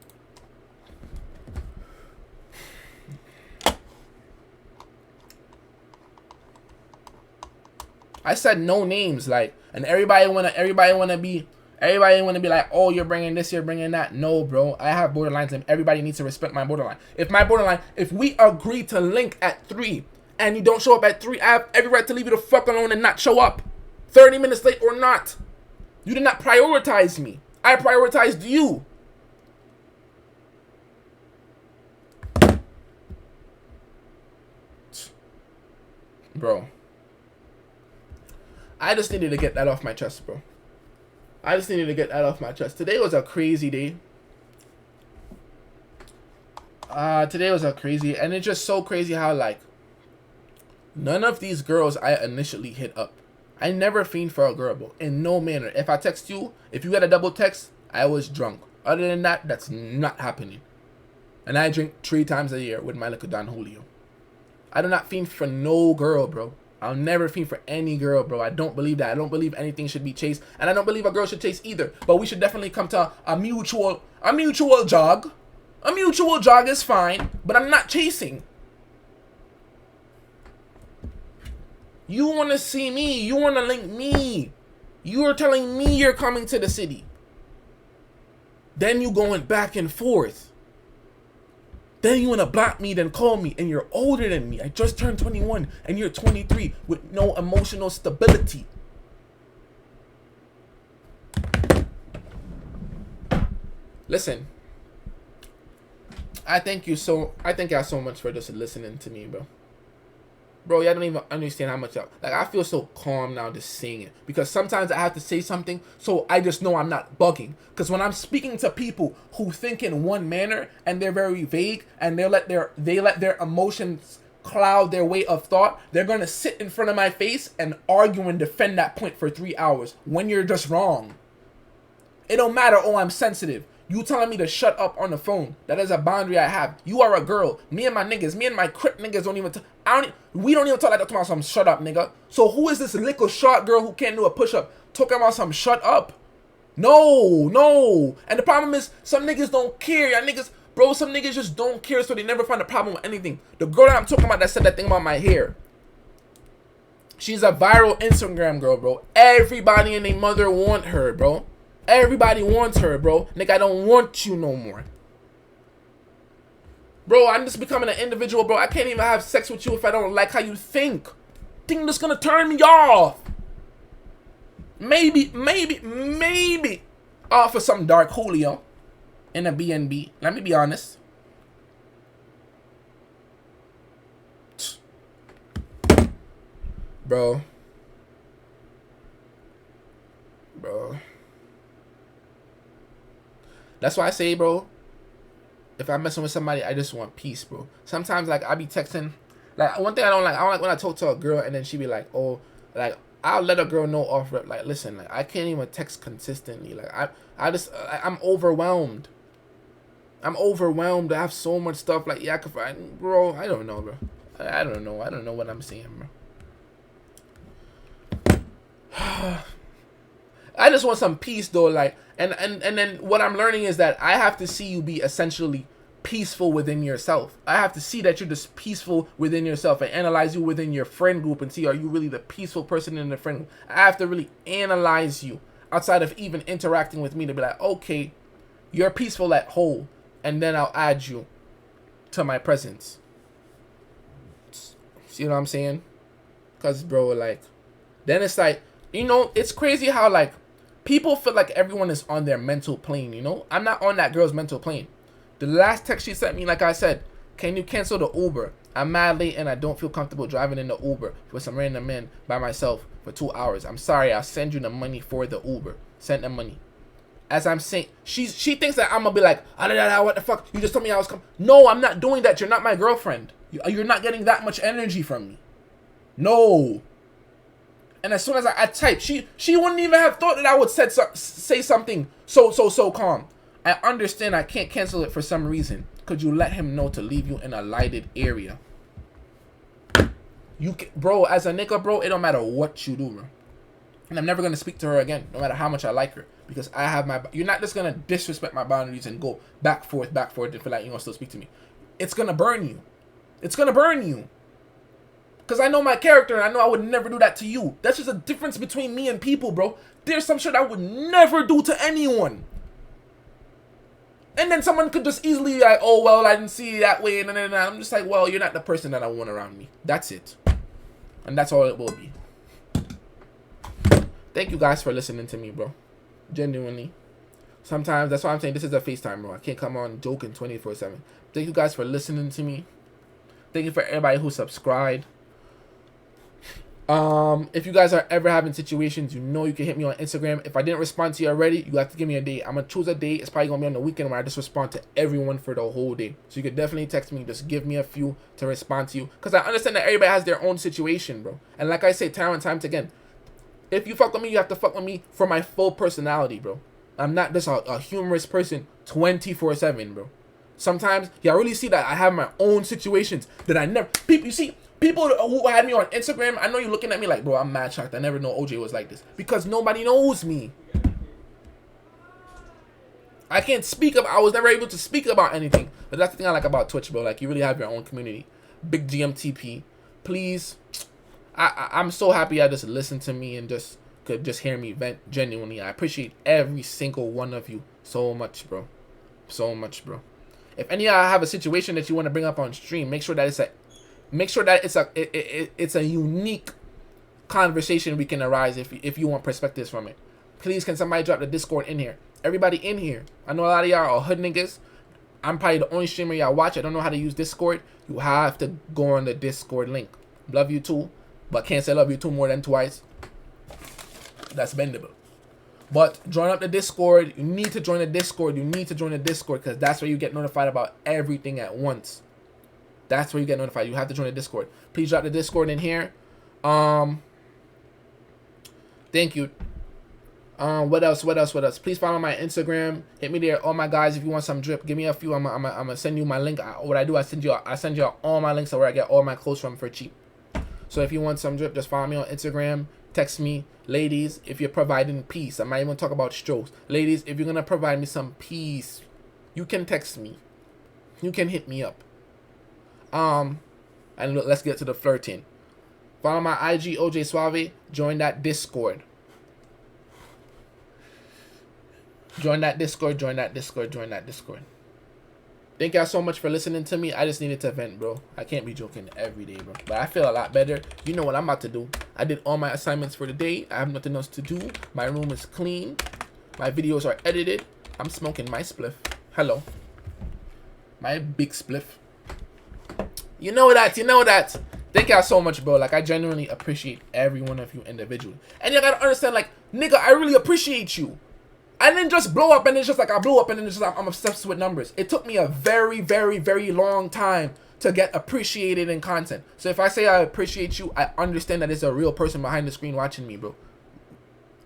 I said no names, like, and everybody wanna be like, oh, you're bringing this, you're bringing that. No, bro, I have borderlines, and everybody needs to respect my borderline. If we agree to link at 3, and you don't show up at 3, I have every right to leave you the fuck alone and not show up, 30 minutes late or not. You did not prioritize me. I prioritized you. Bro. I just needed to get that off my chest, bro. Today was a crazy day. Today was a crazy, and it's just so crazy how, like, none of these girls I initially hit up. I never fiend for a girl, bro. In no manner. If I text you, if you got a double text, I was drunk. Other than that, that's not happening. And I drink 3 times a year with my liquor Don Julio. I do not fiend for no girl, bro. I'll never fiend for any girl, bro. I don't believe that. I don't believe anything should be chased. And I don't believe a girl should chase either. But we should definitely come to a mutual jog. A mutual jog is fine. But I'm not chasing. You want to see me. You want to link me. You are telling me you're coming to the city. Then you going back and forth. Then you want to block me, then call me. And you're older than me. I just turned 21. And you're 23 with no emotional stability. Listen. I thank y'all so much for just listening to me, bro. Bro, y'all don't even understand how much I feel so calm now just saying it. Because sometimes I have to say something so I just know I'm not bugging. Because when I'm speaking to people who think in one manner and they're very vague and they let their emotions cloud their way of thought, they're going to sit in front of my face and argue and defend that point for 3 hours when you're just wrong. It don't matter, oh, I'm sensitive. You telling me to shut up on the phone. That is a boundary I have. You are a girl. Me and my crip niggas don't even we don't even talk like that about some shut up, nigga. So who is this little short girl who can't do a push-up talking about some shut up? No. And the problem is some niggas don't care. Y'all niggas, bro, some niggas just don't care, so they never find a problem with anything. The girl that I'm talking about that said that thing about my hair. She's a viral Instagram girl, bro. Everybody and their mother want her, bro. Everybody wants her, bro. Nigga, I don't want you no more. Bro, I'm just becoming an individual, bro. I can't even have sex with you if I don't like how you think. Think that's gonna turn me off. Maybe offer some dark Julio in a BNB. Let me be honest. Bro. That's why I say, bro, if I'm messing with somebody, I just want peace, bro. Sometimes, like, I be texting. Like, one thing I don't like when I talk to a girl and then she be like, oh, like, I'll let a girl know off rip, like, listen, like, I can't even text consistently. Like, I'm overwhelmed. I'm overwhelmed. I have so much stuff. Like, yeah, bro, I don't know, bro. I don't know. I don't know what I'm saying, bro. I just want some peace, though. Like, and then what I'm learning is that I have to see you be essentially peaceful within yourself. I have to see that you're just peaceful within yourself and analyze you within your friend group and see, are you really the peaceful person in the friend group? I have to really analyze you outside of even interacting with me to be like, okay, you're peaceful at whole, and then I'll add you to my presence. See what I'm saying? Because, bro, like, then it's like, you know, it's crazy how, like, people feel like everyone is on their mental plane, you know? I'm not on that girl's mental plane. The last text she sent me, like I said, can you cancel the Uber? I'm mad late and I don't feel comfortable driving in the Uber with some random men by myself for 2 hours. I'm sorry, I'll send you the money for the Uber. Send the money. As I'm saying, she thinks that I'm going to be like, what the fuck? You just told me I was coming. No, I'm not doing that. You're not my girlfriend. You're not getting that much energy from me. No. And as soon as I typed, she wouldn't even have thought that I would say something so calm. I understand I can't cancel it for some reason. Could you let him know to leave you in a lighted area? Bro, as a nigga, bro, it don't matter what you do, bro. And I'm never going to speak to her again, no matter how much I like her. Because I have my... You're not just going to disrespect my boundaries and go back, forth, and feel like you're going to still speak to me. It's going to burn you. It's going to burn you. Because I know my character and I know I would never do that to you. That's just a difference between me and people, bro. There's some shit I would never do to anyone. And then someone could just easily be like, oh, well, I didn't see it that way. And then I'm just like, well, you're not the person that I want around me. That's it. And that's all it will be. Thank you guys for listening to me, bro. Genuinely. Sometimes, that's why I'm saying this is a FaceTime, bro. I can't come on joking 24/7. Thank you guys for listening to me. Thank you for everybody who subscribed. If you guys are ever having situations, you know you can hit me on Instagram. If I didn't respond to you already, you have to give me a date. I'm gonna choose a date. It's probably gonna be on the weekend where I just respond to everyone for the whole day. So you could definitely text me. Just give me a few to respond to you, because I understand that everybody has their own situation, bro. And like I say time and time again, if you fuck with me, you have to fuck with me for my full personality, bro. I'm not just a humorous person 24/7, bro. Sometimes y'all really see that I have my own situations that I never... People who had me on Instagram, I know you're looking at me like, bro, I'm mad shocked. I never know OJ was like this. Because nobody knows me. I can't speak about... I was never able to speak about anything. But that's the thing I like about Twitch, bro. Like, you really have your own community. Big GMTP. Please. I'm so happy I just listened to me and just could just hear me vent genuinely. I appreciate every single one of you so much, bro. So much, bro. If any of y'all have a situation that you want to bring up on stream, make sure that it's a unique conversation we can arise if you want perspectives from it. Please, can somebody drop the Discord in here? Everybody in here. I know a lot of y'all are hood niggas. I'm probably the only streamer y'all watch. I don't know how to use Discord. You have to go on the Discord link. Love you too, but can't say love you too more than twice. That's bendable. But join up the Discord. You need to join the Discord. You need to join the Discord, because that's where you get notified about everything at once. That's where you get notified. You have to join the Discord. Please drop the Discord in here. Thank you. What else? Please follow my Instagram. Hit me there. All my guys, if you want some drip, give me a few. I'm gonna send you my link. What I do, I send you all my links where I get all my clothes from for cheap. So if you want some drip, just follow me on Instagram. Text me. Ladies, if you're providing peace. I'm not even talking about strokes. Ladies, if you're gonna provide me some peace, you can text me. You can hit me up. And look, let's get to the flirting. Follow my IG, Ojay Suave. Join that Discord. Join that Discord. Thank y'all so much for listening to me. I just needed to vent, bro. I can't be joking every day, bro. But I feel a lot better. You know what I'm about to do. I did all my assignments for the day. I have nothing else to do. My room is clean. My videos are edited. I'm smoking my spliff. Hello. My big spliff. You know that. Thank y'all so much, bro. Like, I genuinely appreciate every one of you individually. And you gotta understand, like, nigga, I really appreciate you. I didn't just blow up and it's just like I blew up and then it's just I'm obsessed with numbers. It took me a very, very, very long time to get appreciated in content. So if I say I appreciate you, I understand that it's a real person behind the screen watching me, bro.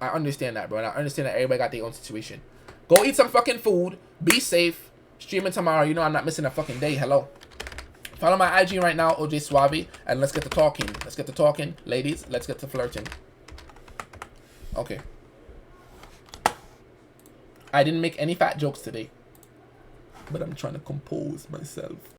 I understand that, bro. And I understand that everybody got their own situation. Go eat some fucking food. Be safe. Streaming tomorrow. You know I'm not missing a fucking day. Hello. Follow my IG right now, Ojay Suave. And let's get to talking. Let's get to talking. Ladies, let's get to flirting. Okay. I didn't make any fat jokes today. But I'm trying to compose myself.